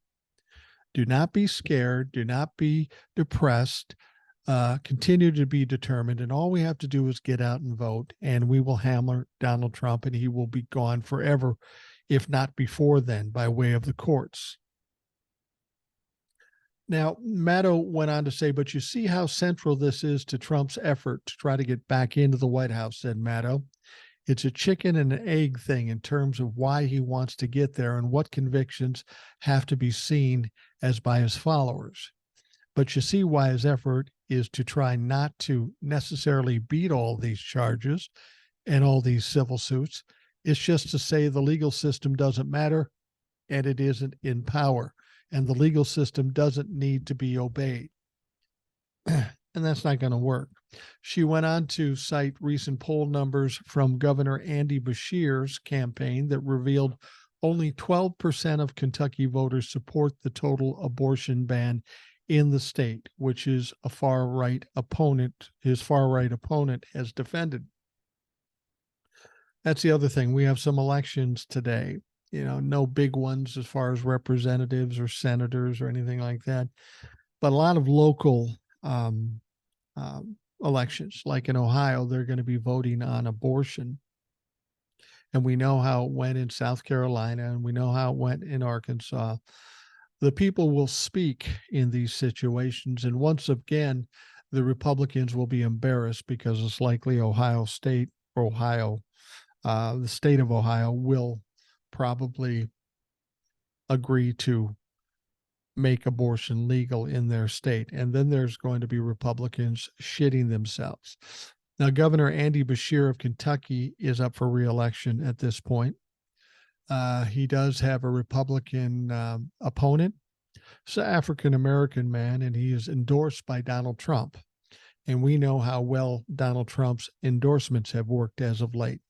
Do not be scared. Do not be depressed. Continue to be determined. And all we have to do is get out and vote, and we will hammer Donald Trump, and he will be gone forever, if not before then, by way of the courts. Now, Maddow went on to say, but you see how central this is to Trump's effort to try to get back into the White House, said Maddow. It's a chicken and an egg thing in terms of why he wants to get there and what convictions have to be seen as by his followers. But you see why his effort is to try not to necessarily beat all these charges and all these civil suits. It's just to say the legal system doesn't matter and it isn't in power, and the legal system doesn't need to be obeyed. And that's not going to work. She went on to cite recent poll numbers from Governor Andy Beshear's campaign that revealed only 12% of Kentucky voters support the total abortion ban in the state, which is a far-right opponent, his far-right opponent has defended. That's the other thing. We have some elections today, no big ones as far as representatives or senators or anything like that, but a lot of local elections, like in Ohio, they're going to be voting on abortion. And we know how it went in South Carolina, and we know how it went in Arkansas. The people will speak in these situations. And once again, the Republicans will be embarrassed because it's likely the state of Ohio will probably agree to make abortion legal in their state. And then there's going to be Republicans shitting themselves. Now, Governor Andy Beshear of Kentucky is up for re-election at this point. He does have a Republican opponent. It's an African-American man, and he is endorsed by Donald Trump. And we know how well Donald Trump's endorsements have worked as of late.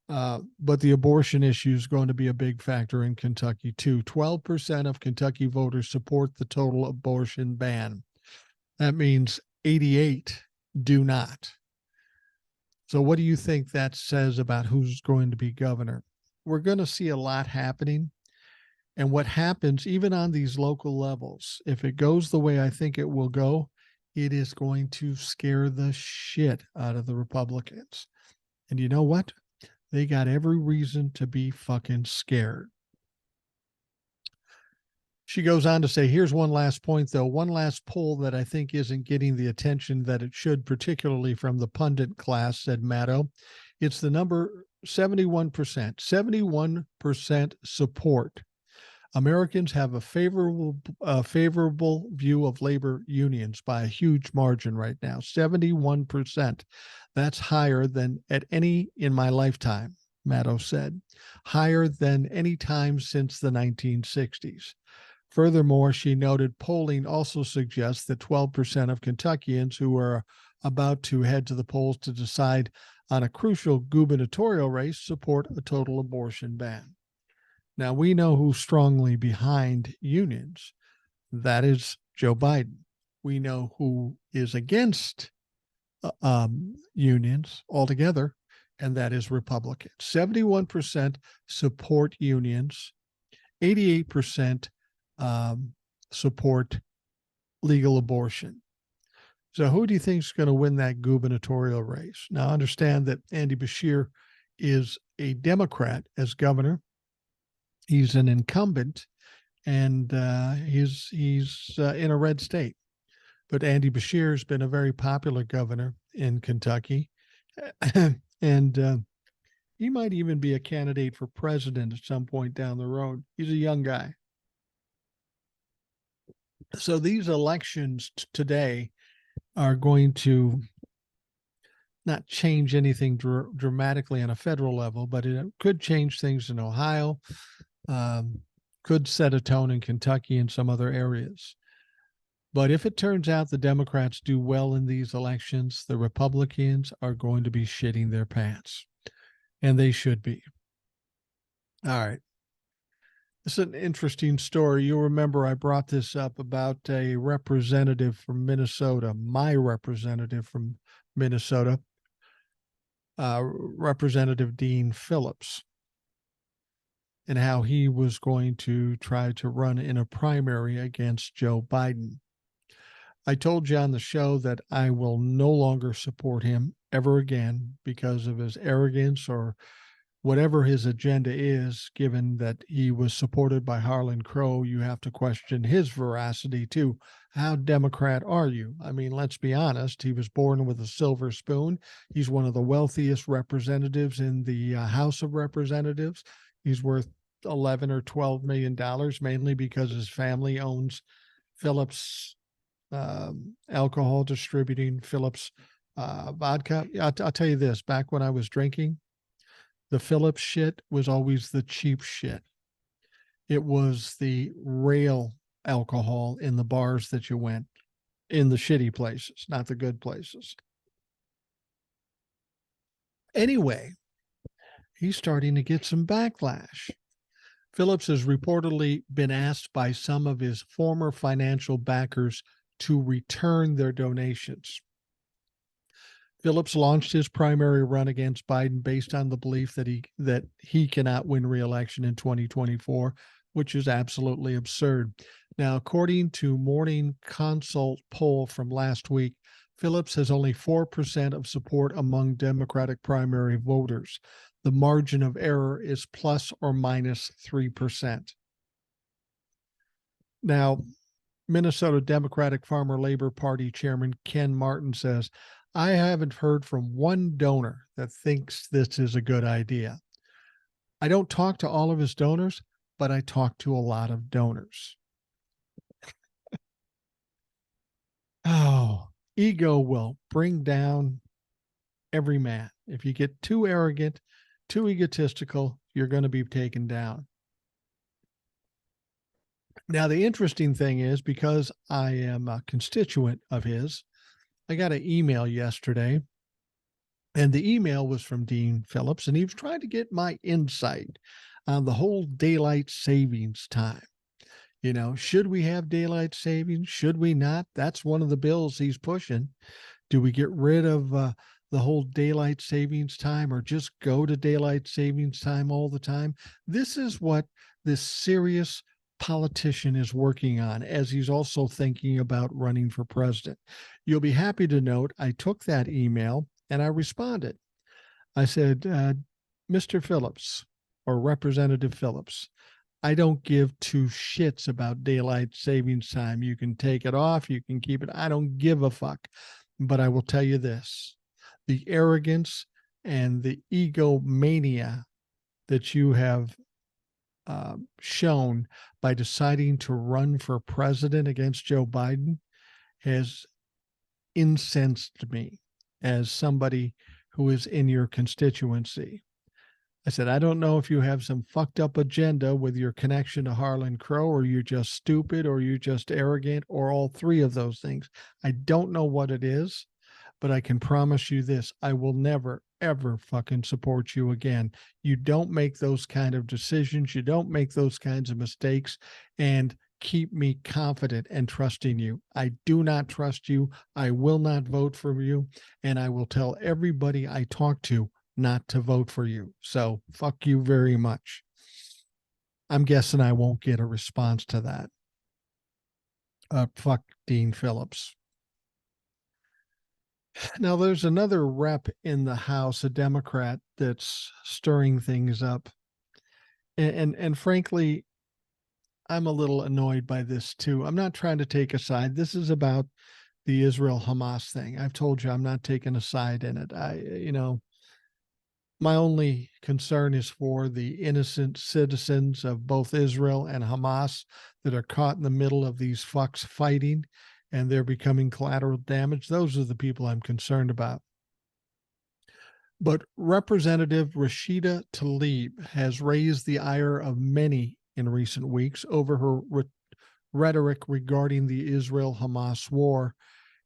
But the abortion issue is going to be a big factor in Kentucky, too. 12% of Kentucky voters support the total abortion ban. That means 88 do not. So what do you think that says about who's going to be governor? We're going to see a lot happening. And what happens, even on these local levels, if it goes the way I think it will go, it is going to scare the shit out of the Republicans. And you know what? They got every reason to be fucking scared. She goes on to say, here's one last point, though. One last poll that I think isn't getting the attention that it should, particularly from the pundit class, said Maddow. It's the number 71%. 71% support. Americans have a favorable view of labor unions by a huge margin right now. 71%. That's higher than at any in my lifetime, Maddow said. Higher than any time since the 1960s. Furthermore, she noted polling also suggests that 12% of Kentuckians who are about to head to the polls to decide on a crucial gubernatorial race support a total abortion ban. Now, we know who's strongly behind unions. That is Joe Biden. We know who is against unions altogether, and that is Republicans. 71% support unions. 88% support legal abortion. So who do you think is going to win that gubernatorial race? Now, understand that Andy Beshear is a Democrat as governor. He's an incumbent, and he's in a red state. But Andy Beshear has been a very popular governor in Kentucky, and he might even be a candidate for president at some point down the road. He's a young guy. So these elections today are going to not change anything dramatically on a federal level, but it could change things in Ohio, could set a tone in Kentucky and some other areas. But if it turns out the Democrats do well in these elections, the Republicans are going to be shitting their pants, and they should be. All right. This is an interesting story. You'll remember I brought this up about a representative from Minnesota, my representative from Minnesota, Representative Dean Phillips, and how he was going to try to run in a primary against Joe Biden. I told you on the show that I will no longer support him ever again because of his arrogance or whatever his agenda is, given that he was supported by Harlan Crow. You have to question his veracity too. How Democrat are you? I mean, let's be honest. He was born with a silver spoon. He's one of the wealthiest representatives in the House of Representatives. He's worth $11 or $12 million, mainly because his family owns Phillips alcohol distributing, Phillips vodka. I'll tell you this, back when I was drinking, the Phillips shit was always the cheap shit. It was the rail alcohol in the bars that you went, in the shitty places, not the good places. Anyway, he's starting to get some backlash. Phillips has reportedly been asked by some of his former financial backers to return their donations. Phillips launched his primary run against Biden based on the belief that he cannot win re-election in 2024, which is absolutely absurd. Now, according to Morning Consult poll from last week, Phillips has only 4% of support among Democratic primary voters. the margin of error is plus or minus 3%. Now, Minnesota Democratic Farmer Labor Party Chairman Ken Martin says, I haven't heard from one donor that thinks this is a good idea. I don't talk to all of his donors, but I talk to a lot of donors. Oh, ego will bring down every man. If you get too arrogant, too egotistical, you're going to be taken down. Now, the interesting thing is, because I am a constituent of his, I got an email yesterday, and the email was from Dean Phillips, and he was trying to get my insight on the whole daylight savings time. You know, should we have daylight savings? Should we not? That's one of the bills he's pushing. Do we get rid of the whole daylight savings time, or just go to daylight savings time all the time? This is what this serious politician is working on, as he's also thinking about running for president. You'll be happy to note I took that email and I responded. I said, Mr. Phillips, or Representative Phillips, I don't give two shits about daylight savings time. You can take it off, you can keep it. I don't give a fuck. But I will tell you this, the arrogance and the egomania that you have shown by deciding to run for president against Joe Biden has incensed me as somebody who is in your constituency. I said, I don't know if you have some fucked up agenda with your connection to Harlan Crow, or you're just stupid, or you're just arrogant, or all three of those things. I don't know what it is, but I can promise you this. I will never, ever fucking support you again. You don't make those kind of decisions. You don't make those kinds of mistakes, and keep me confident and trusting you. I do not trust you. I will not vote for you. And I will tell everybody I talk to not to vote for you. So fuck you very much. I'm guessing I won't get a response to that. Fuck Dean Phillips. Now, there's another rep in the House, a Democrat, that's stirring things up. And frankly, I'm a little annoyed by this too. I'm not trying to take a side. This is about the Israel-Hamas thing. I've told you I'm not taking a side in it. My only concern is for the innocent citizens of both Israel and Hamas that are caught in the middle of these fucks fighting, and they're becoming collateral damage. Those are the people I'm concerned about. But Representative Rashida Tlaib has raised the ire of many in recent weeks over her rhetoric regarding the Israel-Hamas war,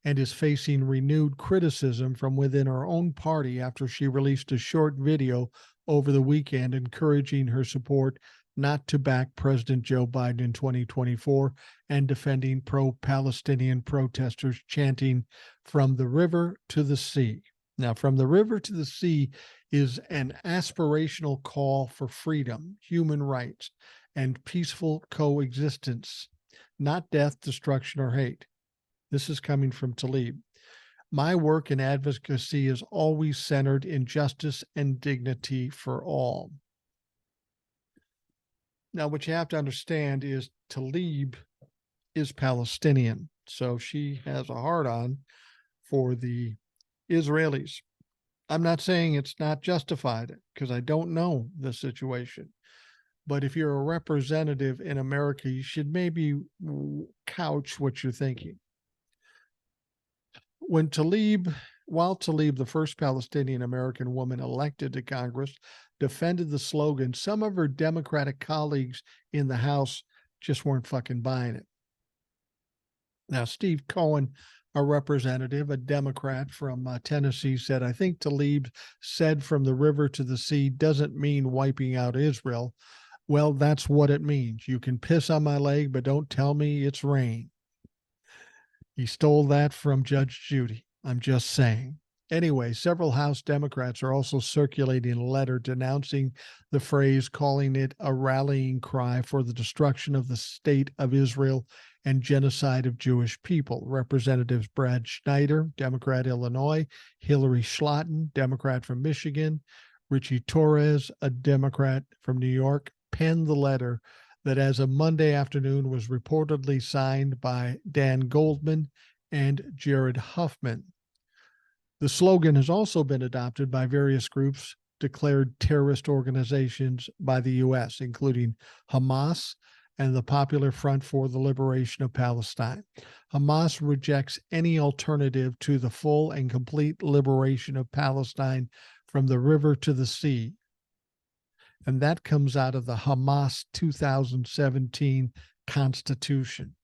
and is facing renewed criticism from within her own party after she released a short video over the weekend encouraging her support not to back President Joe Biden in 2024 and defending pro-Palestinian protesters chanting, "From the river to the sea." Now, from the river to the sea is an aspirational call for freedom, human rights, and peaceful coexistence, not death, destruction, or hate. This is coming from Tlaib. My work in advocacy is always centered in justice and dignity for all. Now, what you have to understand is Tlaib is Palestinian, so she has a hard-on for the Israelis. I'm not saying it's not justified, because I don't know the situation. But if you're a representative in America, you should maybe couch what you're thinking. While Tlaib, the first Palestinian American woman elected to Congress, defended the slogan, some of her Democratic colleagues in the House just weren't fucking buying it. Now, Steve Cohen, a representative, a Democrat from Tennessee, said, I think Tlaib said from the river to the sea doesn't mean wiping out Israel. Well, that's what it means. You can piss on my leg, but don't tell me it's rain. He stole that from Judge Judy. I'm just saying. Anyway, several House Democrats are also circulating a letter denouncing the phrase, calling it a rallying cry for the destruction of the state of Israel and genocide of Jewish people. Representatives Brad Schneider, Democrat, Illinois, Hillary Schlotton, Democrat from Michigan, Richie Torres, a Democrat from New York, penned the letter that as of Monday afternoon was reportedly signed by Dan Goldman and Jared Huffman. The slogan has also been adopted by various groups declared terrorist organizations by the U.S., including Hamas and the Popular Front for the Liberation of Palestine. Hamas rejects any alternative to the full and complete liberation of Palestine from the river to the sea. And that comes out of the Hamas 2017 Constitution.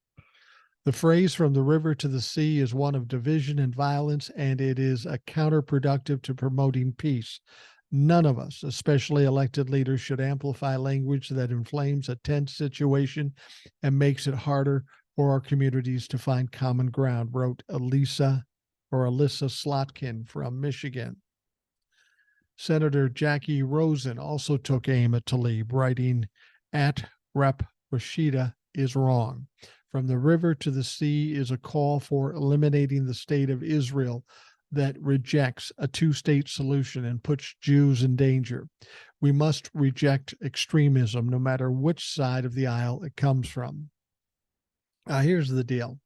The phrase from the river to the sea is one of division and violence, and it is a counterproductive to promoting peace. None of us, especially elected leaders, should amplify language that inflames a tense situation and makes it harder for our communities to find common ground, wrote Alyssa Slotkin from Michigan. Senator Jackie Rosen also took aim at Tlaib, writing, "At Rep. Rashida is wrong. From the river to the sea is a call for eliminating the state of Israel that rejects a two-state solution and puts Jews in danger. We must reject extremism, no matter which side of the aisle it comes from." Here's the deal.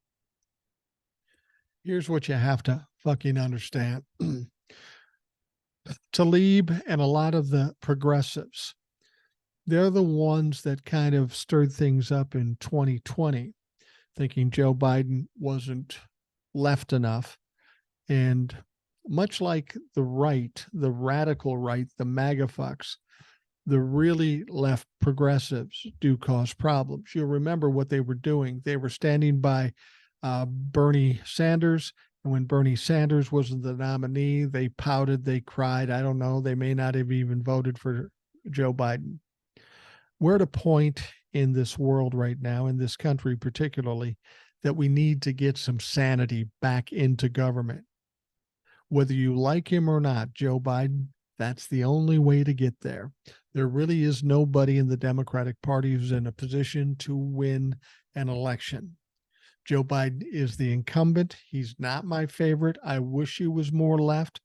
Here's what you have to fucking understand. Tlaib and a lot of the progressives, they're the ones that kind of stirred things up in 2020, thinking Joe Biden wasn't left enough. And much like the right, the radical right, the MAGA fucks, the really left progressives do cause problems. You'll remember what they were doing. They were standing by Bernie Sanders. And when Bernie Sanders wasn't the nominee, they pouted, they cried. I don't know. They may not have even voted for Joe Biden. We're at a point in this world right now, in this country particularly, that we need to get some sanity back into government. Whether you like him or not, Joe Biden, that's the only way to get there. There really is nobody in the Democratic Party who's in a position to win an election. Joe Biden is the incumbent. He's not my favorite. I wish he was more left,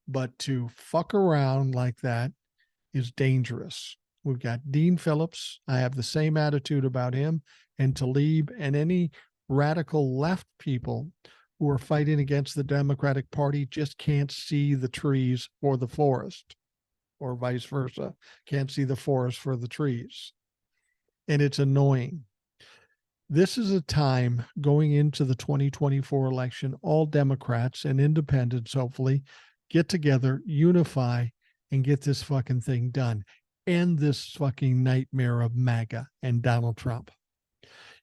but to fuck around like that is dangerous. We've got Dean Phillips. I have the same attitude about him, and Tlaib and any radical left people who are fighting against the Democratic Party just can't see the trees or the forest, or vice versa. Can't see the forest for the trees. And it's annoying. This is a time going into the 2024 election, all Democrats and independents, hopefully, get together, unify, and get this fucking thing done. End this fucking nightmare of MAGA and Donald Trump.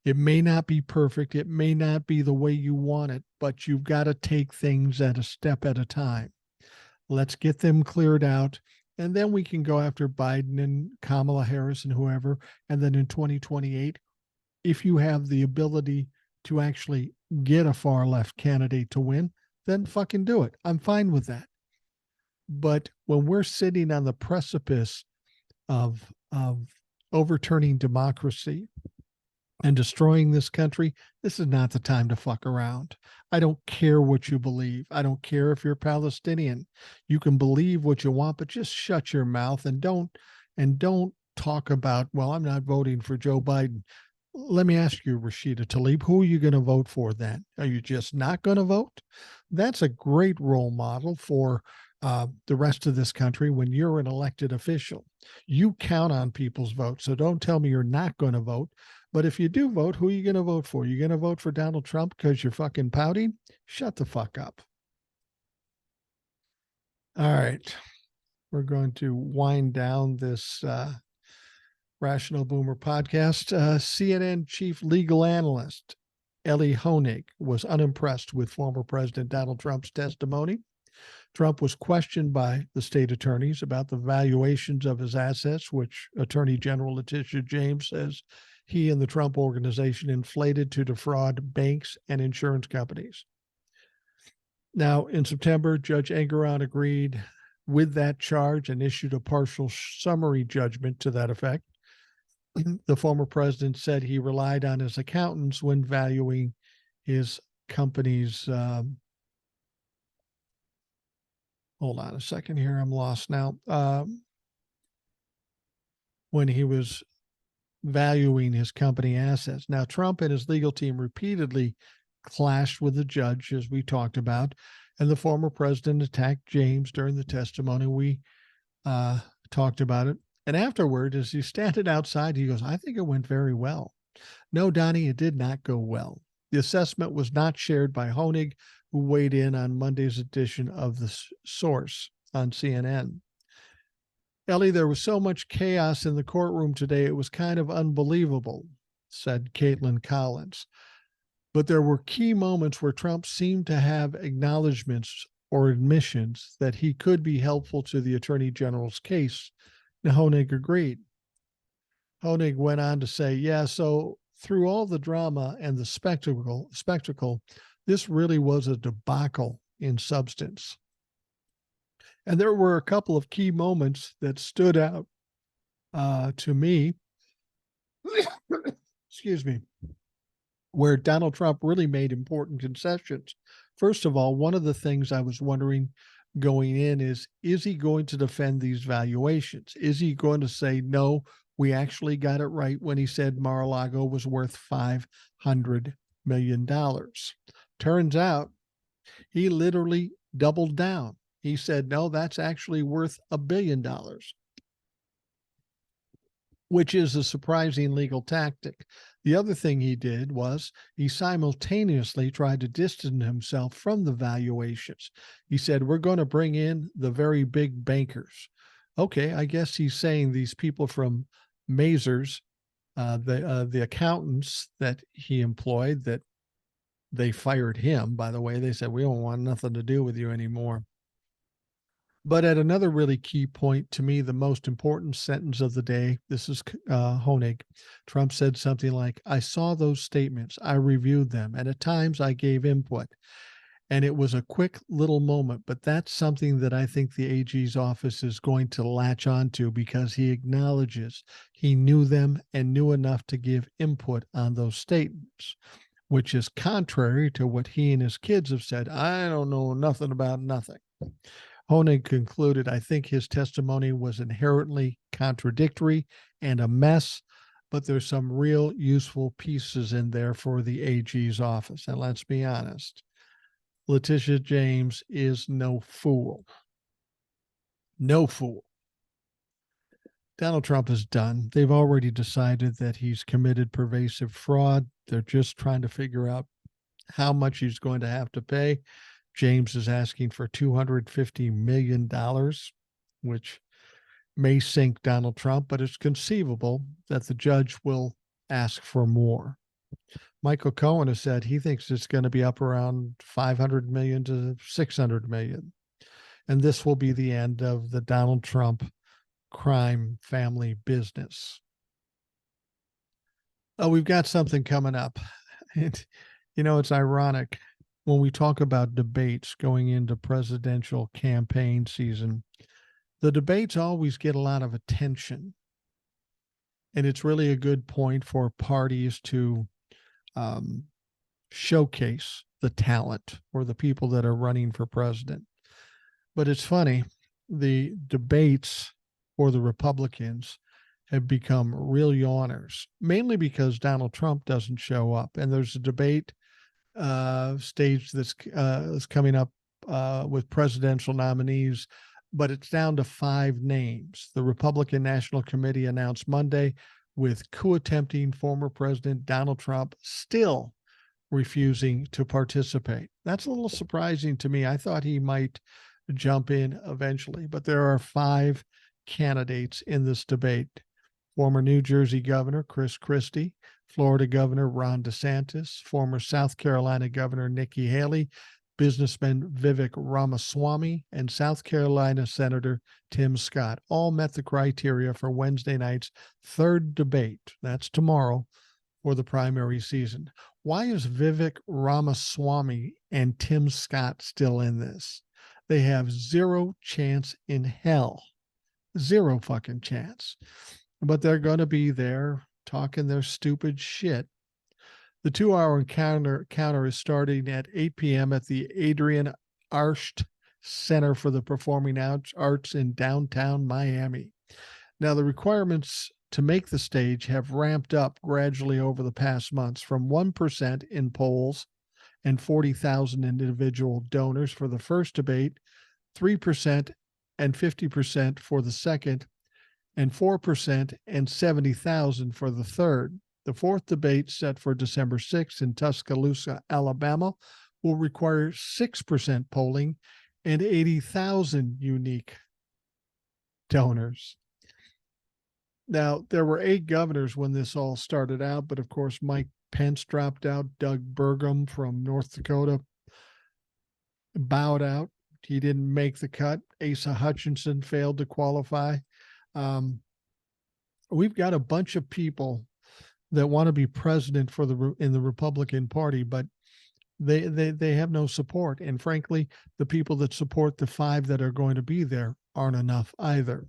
It may not be perfect. It may not be the way you want it, but you've got to take things at a step at a time. Let's get them cleared out. And then we can go after Biden and Kamala Harris and whoever. And then in 2028, if you have the ability to actually get a far left candidate to win, then fucking do it. I'm fine with that. But when we're sitting on the precipice of overturning democracy and destroying this country, this is not the time to fuck around. I don't care what you believe. I don't care if you're Palestinian. You can believe what you want, but just shut your mouth and don't talk about, well, I'm not voting for Joe Biden. Let me ask you, Rashida Tlaib, who are you going to vote for then? Are you just not going to vote? That's a great role model for the rest of this country when you're an elected official. You count on people's votes, so don't tell me you're not going to vote. But if you do vote, who are you going to vote for? You're going to vote for Donald Trump because you're fucking pouting? Shut the fuck up. All right. We're going to wind down this Rational Boomer podcast. CNN chief legal analyst Ellie Honig was unimpressed with former President Donald Trump's testimony. Trump was questioned by the state attorneys about the valuations of his assets, which Attorney General Letitia James says he and the Trump organization inflated to defraud banks and insurance companies. Now, in September, Judge Engoron agreed with that charge and issued a partial summary judgment to that effect. The former president said he relied on his accountants when valuing his company's hold on a second here. I'm lost now. When he was valuing his company assets. Now, Trump and his legal team repeatedly clashed with the judge, as we talked about, and the former president attacked James during the testimony. We talked about it. And afterward, as he's standing outside, he goes, I think it went very well. No, Donnie, it did not go well. The assessment was not shared by Honig, who weighed in on Monday's edition of The Source on CNN. Ellie, there was so much chaos in the courtroom today, it was kind of unbelievable, said Caitlin Collins. But there were key moments where Trump seemed to have acknowledgments or admissions that he could be helpful to the attorney general's case. And Honig agreed. Honig went on to say, yeah, so through all the drama and the spectacle, this really was a debacle in substance. And there were a couple of key moments that stood out to me, excuse me, where Donald Trump really made important concessions. First of all, one of the things I was wondering going in is he going to defend these valuations? Is he going to say, no, we actually got it right when he said Mar-a-Lago was worth $500 million? Turns out he literally doubled down. He said, no, that's actually worth $1 billion, which is a surprising legal tactic. The other thing he did was he simultaneously tried to distance himself from the valuations. He said, we're going to bring in the very big bankers. Okay, I guess he's saying these people from Mazars, the accountants that he employed, that they fired him, by the way. They said, we don't want nothing to do with you anymore. But at another really key point, to me, the most important sentence of the day, this is Honig. Trump said something like, I saw those statements, I reviewed them, and at times I gave input. And it was a quick little moment, but that's something that I think the AG's office is going to latch onto, because he acknowledges he knew them and knew enough to give input on those statements, which is contrary to what he and his kids have said. I don't know nothing about nothing. Honig concluded, I think his testimony was inherently contradictory and a mess, but there's some real useful pieces in there for the AG's office. And let's be honest, Letitia James is no fool. No fool. Donald Trump is done. They've already decided that he's committed pervasive fraud. They're just trying to figure out how much he's going to have to pay. James is asking for $250 million, which may sink Donald Trump, but it's conceivable that the judge will ask for more. Michael Cohen has said he thinks it's going to be up around 500 million to 600 million. And this will be the end of the Donald Trump crime family business. Oh, we've got something coming up. And, it's ironic when we talk about debates going into presidential campaign season. The debates always get a lot of attention. And it's really a good point for parties to showcase the talent or the people that are running for president. But it's funny, the debates for the Republicans have become real yawners, mainly because Donald Trump doesn't show up. And there's a debate stage that's is coming up with presidential nominees, but it's down to 5 names. The Republican National Committee announced Monday, with coup-attempting former President Donald Trump still refusing to participate. That's a little surprising to me. I thought he might jump in eventually, but there are 5 candidates in this debate. Former New Jersey Governor Chris Christie, Florida Governor Ron DeSantis, former South Carolina Governor Nikki Haley, businessman Vivek Ramaswamy, and South Carolina Senator Tim Scott all met the criteria for Wednesday night's 3rd debate. That's tomorrow for the primary season. Why is Vivek Ramaswamy and Tim Scott still in this? They have 0 chance in hell. 0 fucking chance. But they're going to be there talking their stupid shit. The 2-hour encounter is starting at 8 p.m. at the Adrian Arsht Center for the Performing Arts in downtown Miami. Now, the requirements to make the stage have ramped up gradually over the past months from 1% in polls and 40,000 individual donors for the first debate, 3% and 50% for the second, and 4% and 70,000 for the third. The fourth debate, set for December 6th in Tuscaloosa, Alabama, will require 6% polling and 80,000 unique donors. Now, there were 8 governors when this all started out, but of course, Mike Pence dropped out. Doug Burgum from North Dakota bowed out. He didn't make the cut. Asa Hutchinson failed to qualify. We've got a bunch of people that want to be president in the Republican Party, but they have no support. And frankly, the people that support the 5 that are going to be there aren't enough either.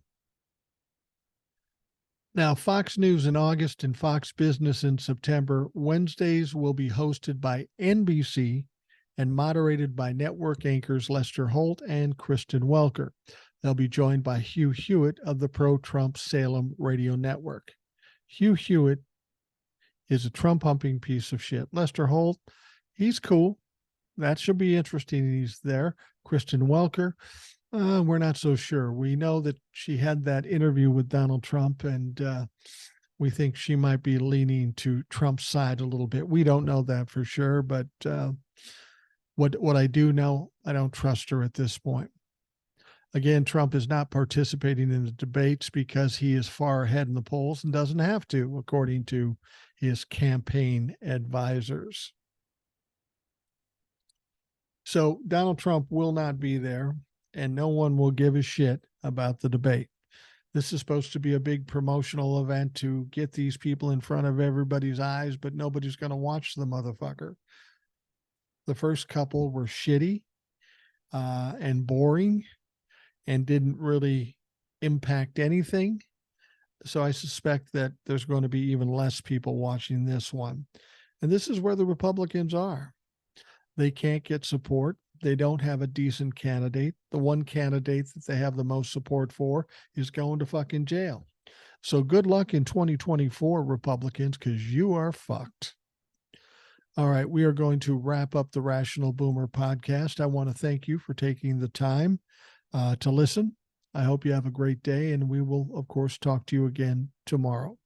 Now, Fox News in August and Fox Business in September. Wednesdays will be hosted by NBC and moderated by network anchors Lester Holt and Kristen Welker. They'll be joined by Hugh Hewitt of the pro-Trump Salem Radio Network. Hugh Hewitt is a Trump-humping piece of shit. Lester Holt, he's cool. That should be interesting. He's there. Kristen Welker, we're not so sure. We know that she had that interview with Donald Trump, and we think she might be leaning to Trump's side a little bit. We don't know that for sure, but what I do know, I don't trust her at this point. Again, Trump is not participating in the debates because he is far ahead in the polls and doesn't have to, according to his campaign advisors. So Donald Trump will not be there, and no one will give a shit about the debate. This is supposed to be a big promotional event to get these people in front of everybody's eyes, but nobody's going to watch the motherfucker. The first couple were shitty and boring and didn't really impact anything. So I suspect that there's going to be even less people watching this one. And this is where the Republicans are. They can't get support. They don't have a decent candidate. The one candidate that they have the most support for is going to fucking jail. So good luck in 2024, Republicans, because you are fucked. All right, we are going to wrap up the Rational Boomer podcast. I want to thank you for taking the time to listen. I hope you have a great day, and we will, of course, talk to you again tomorrow.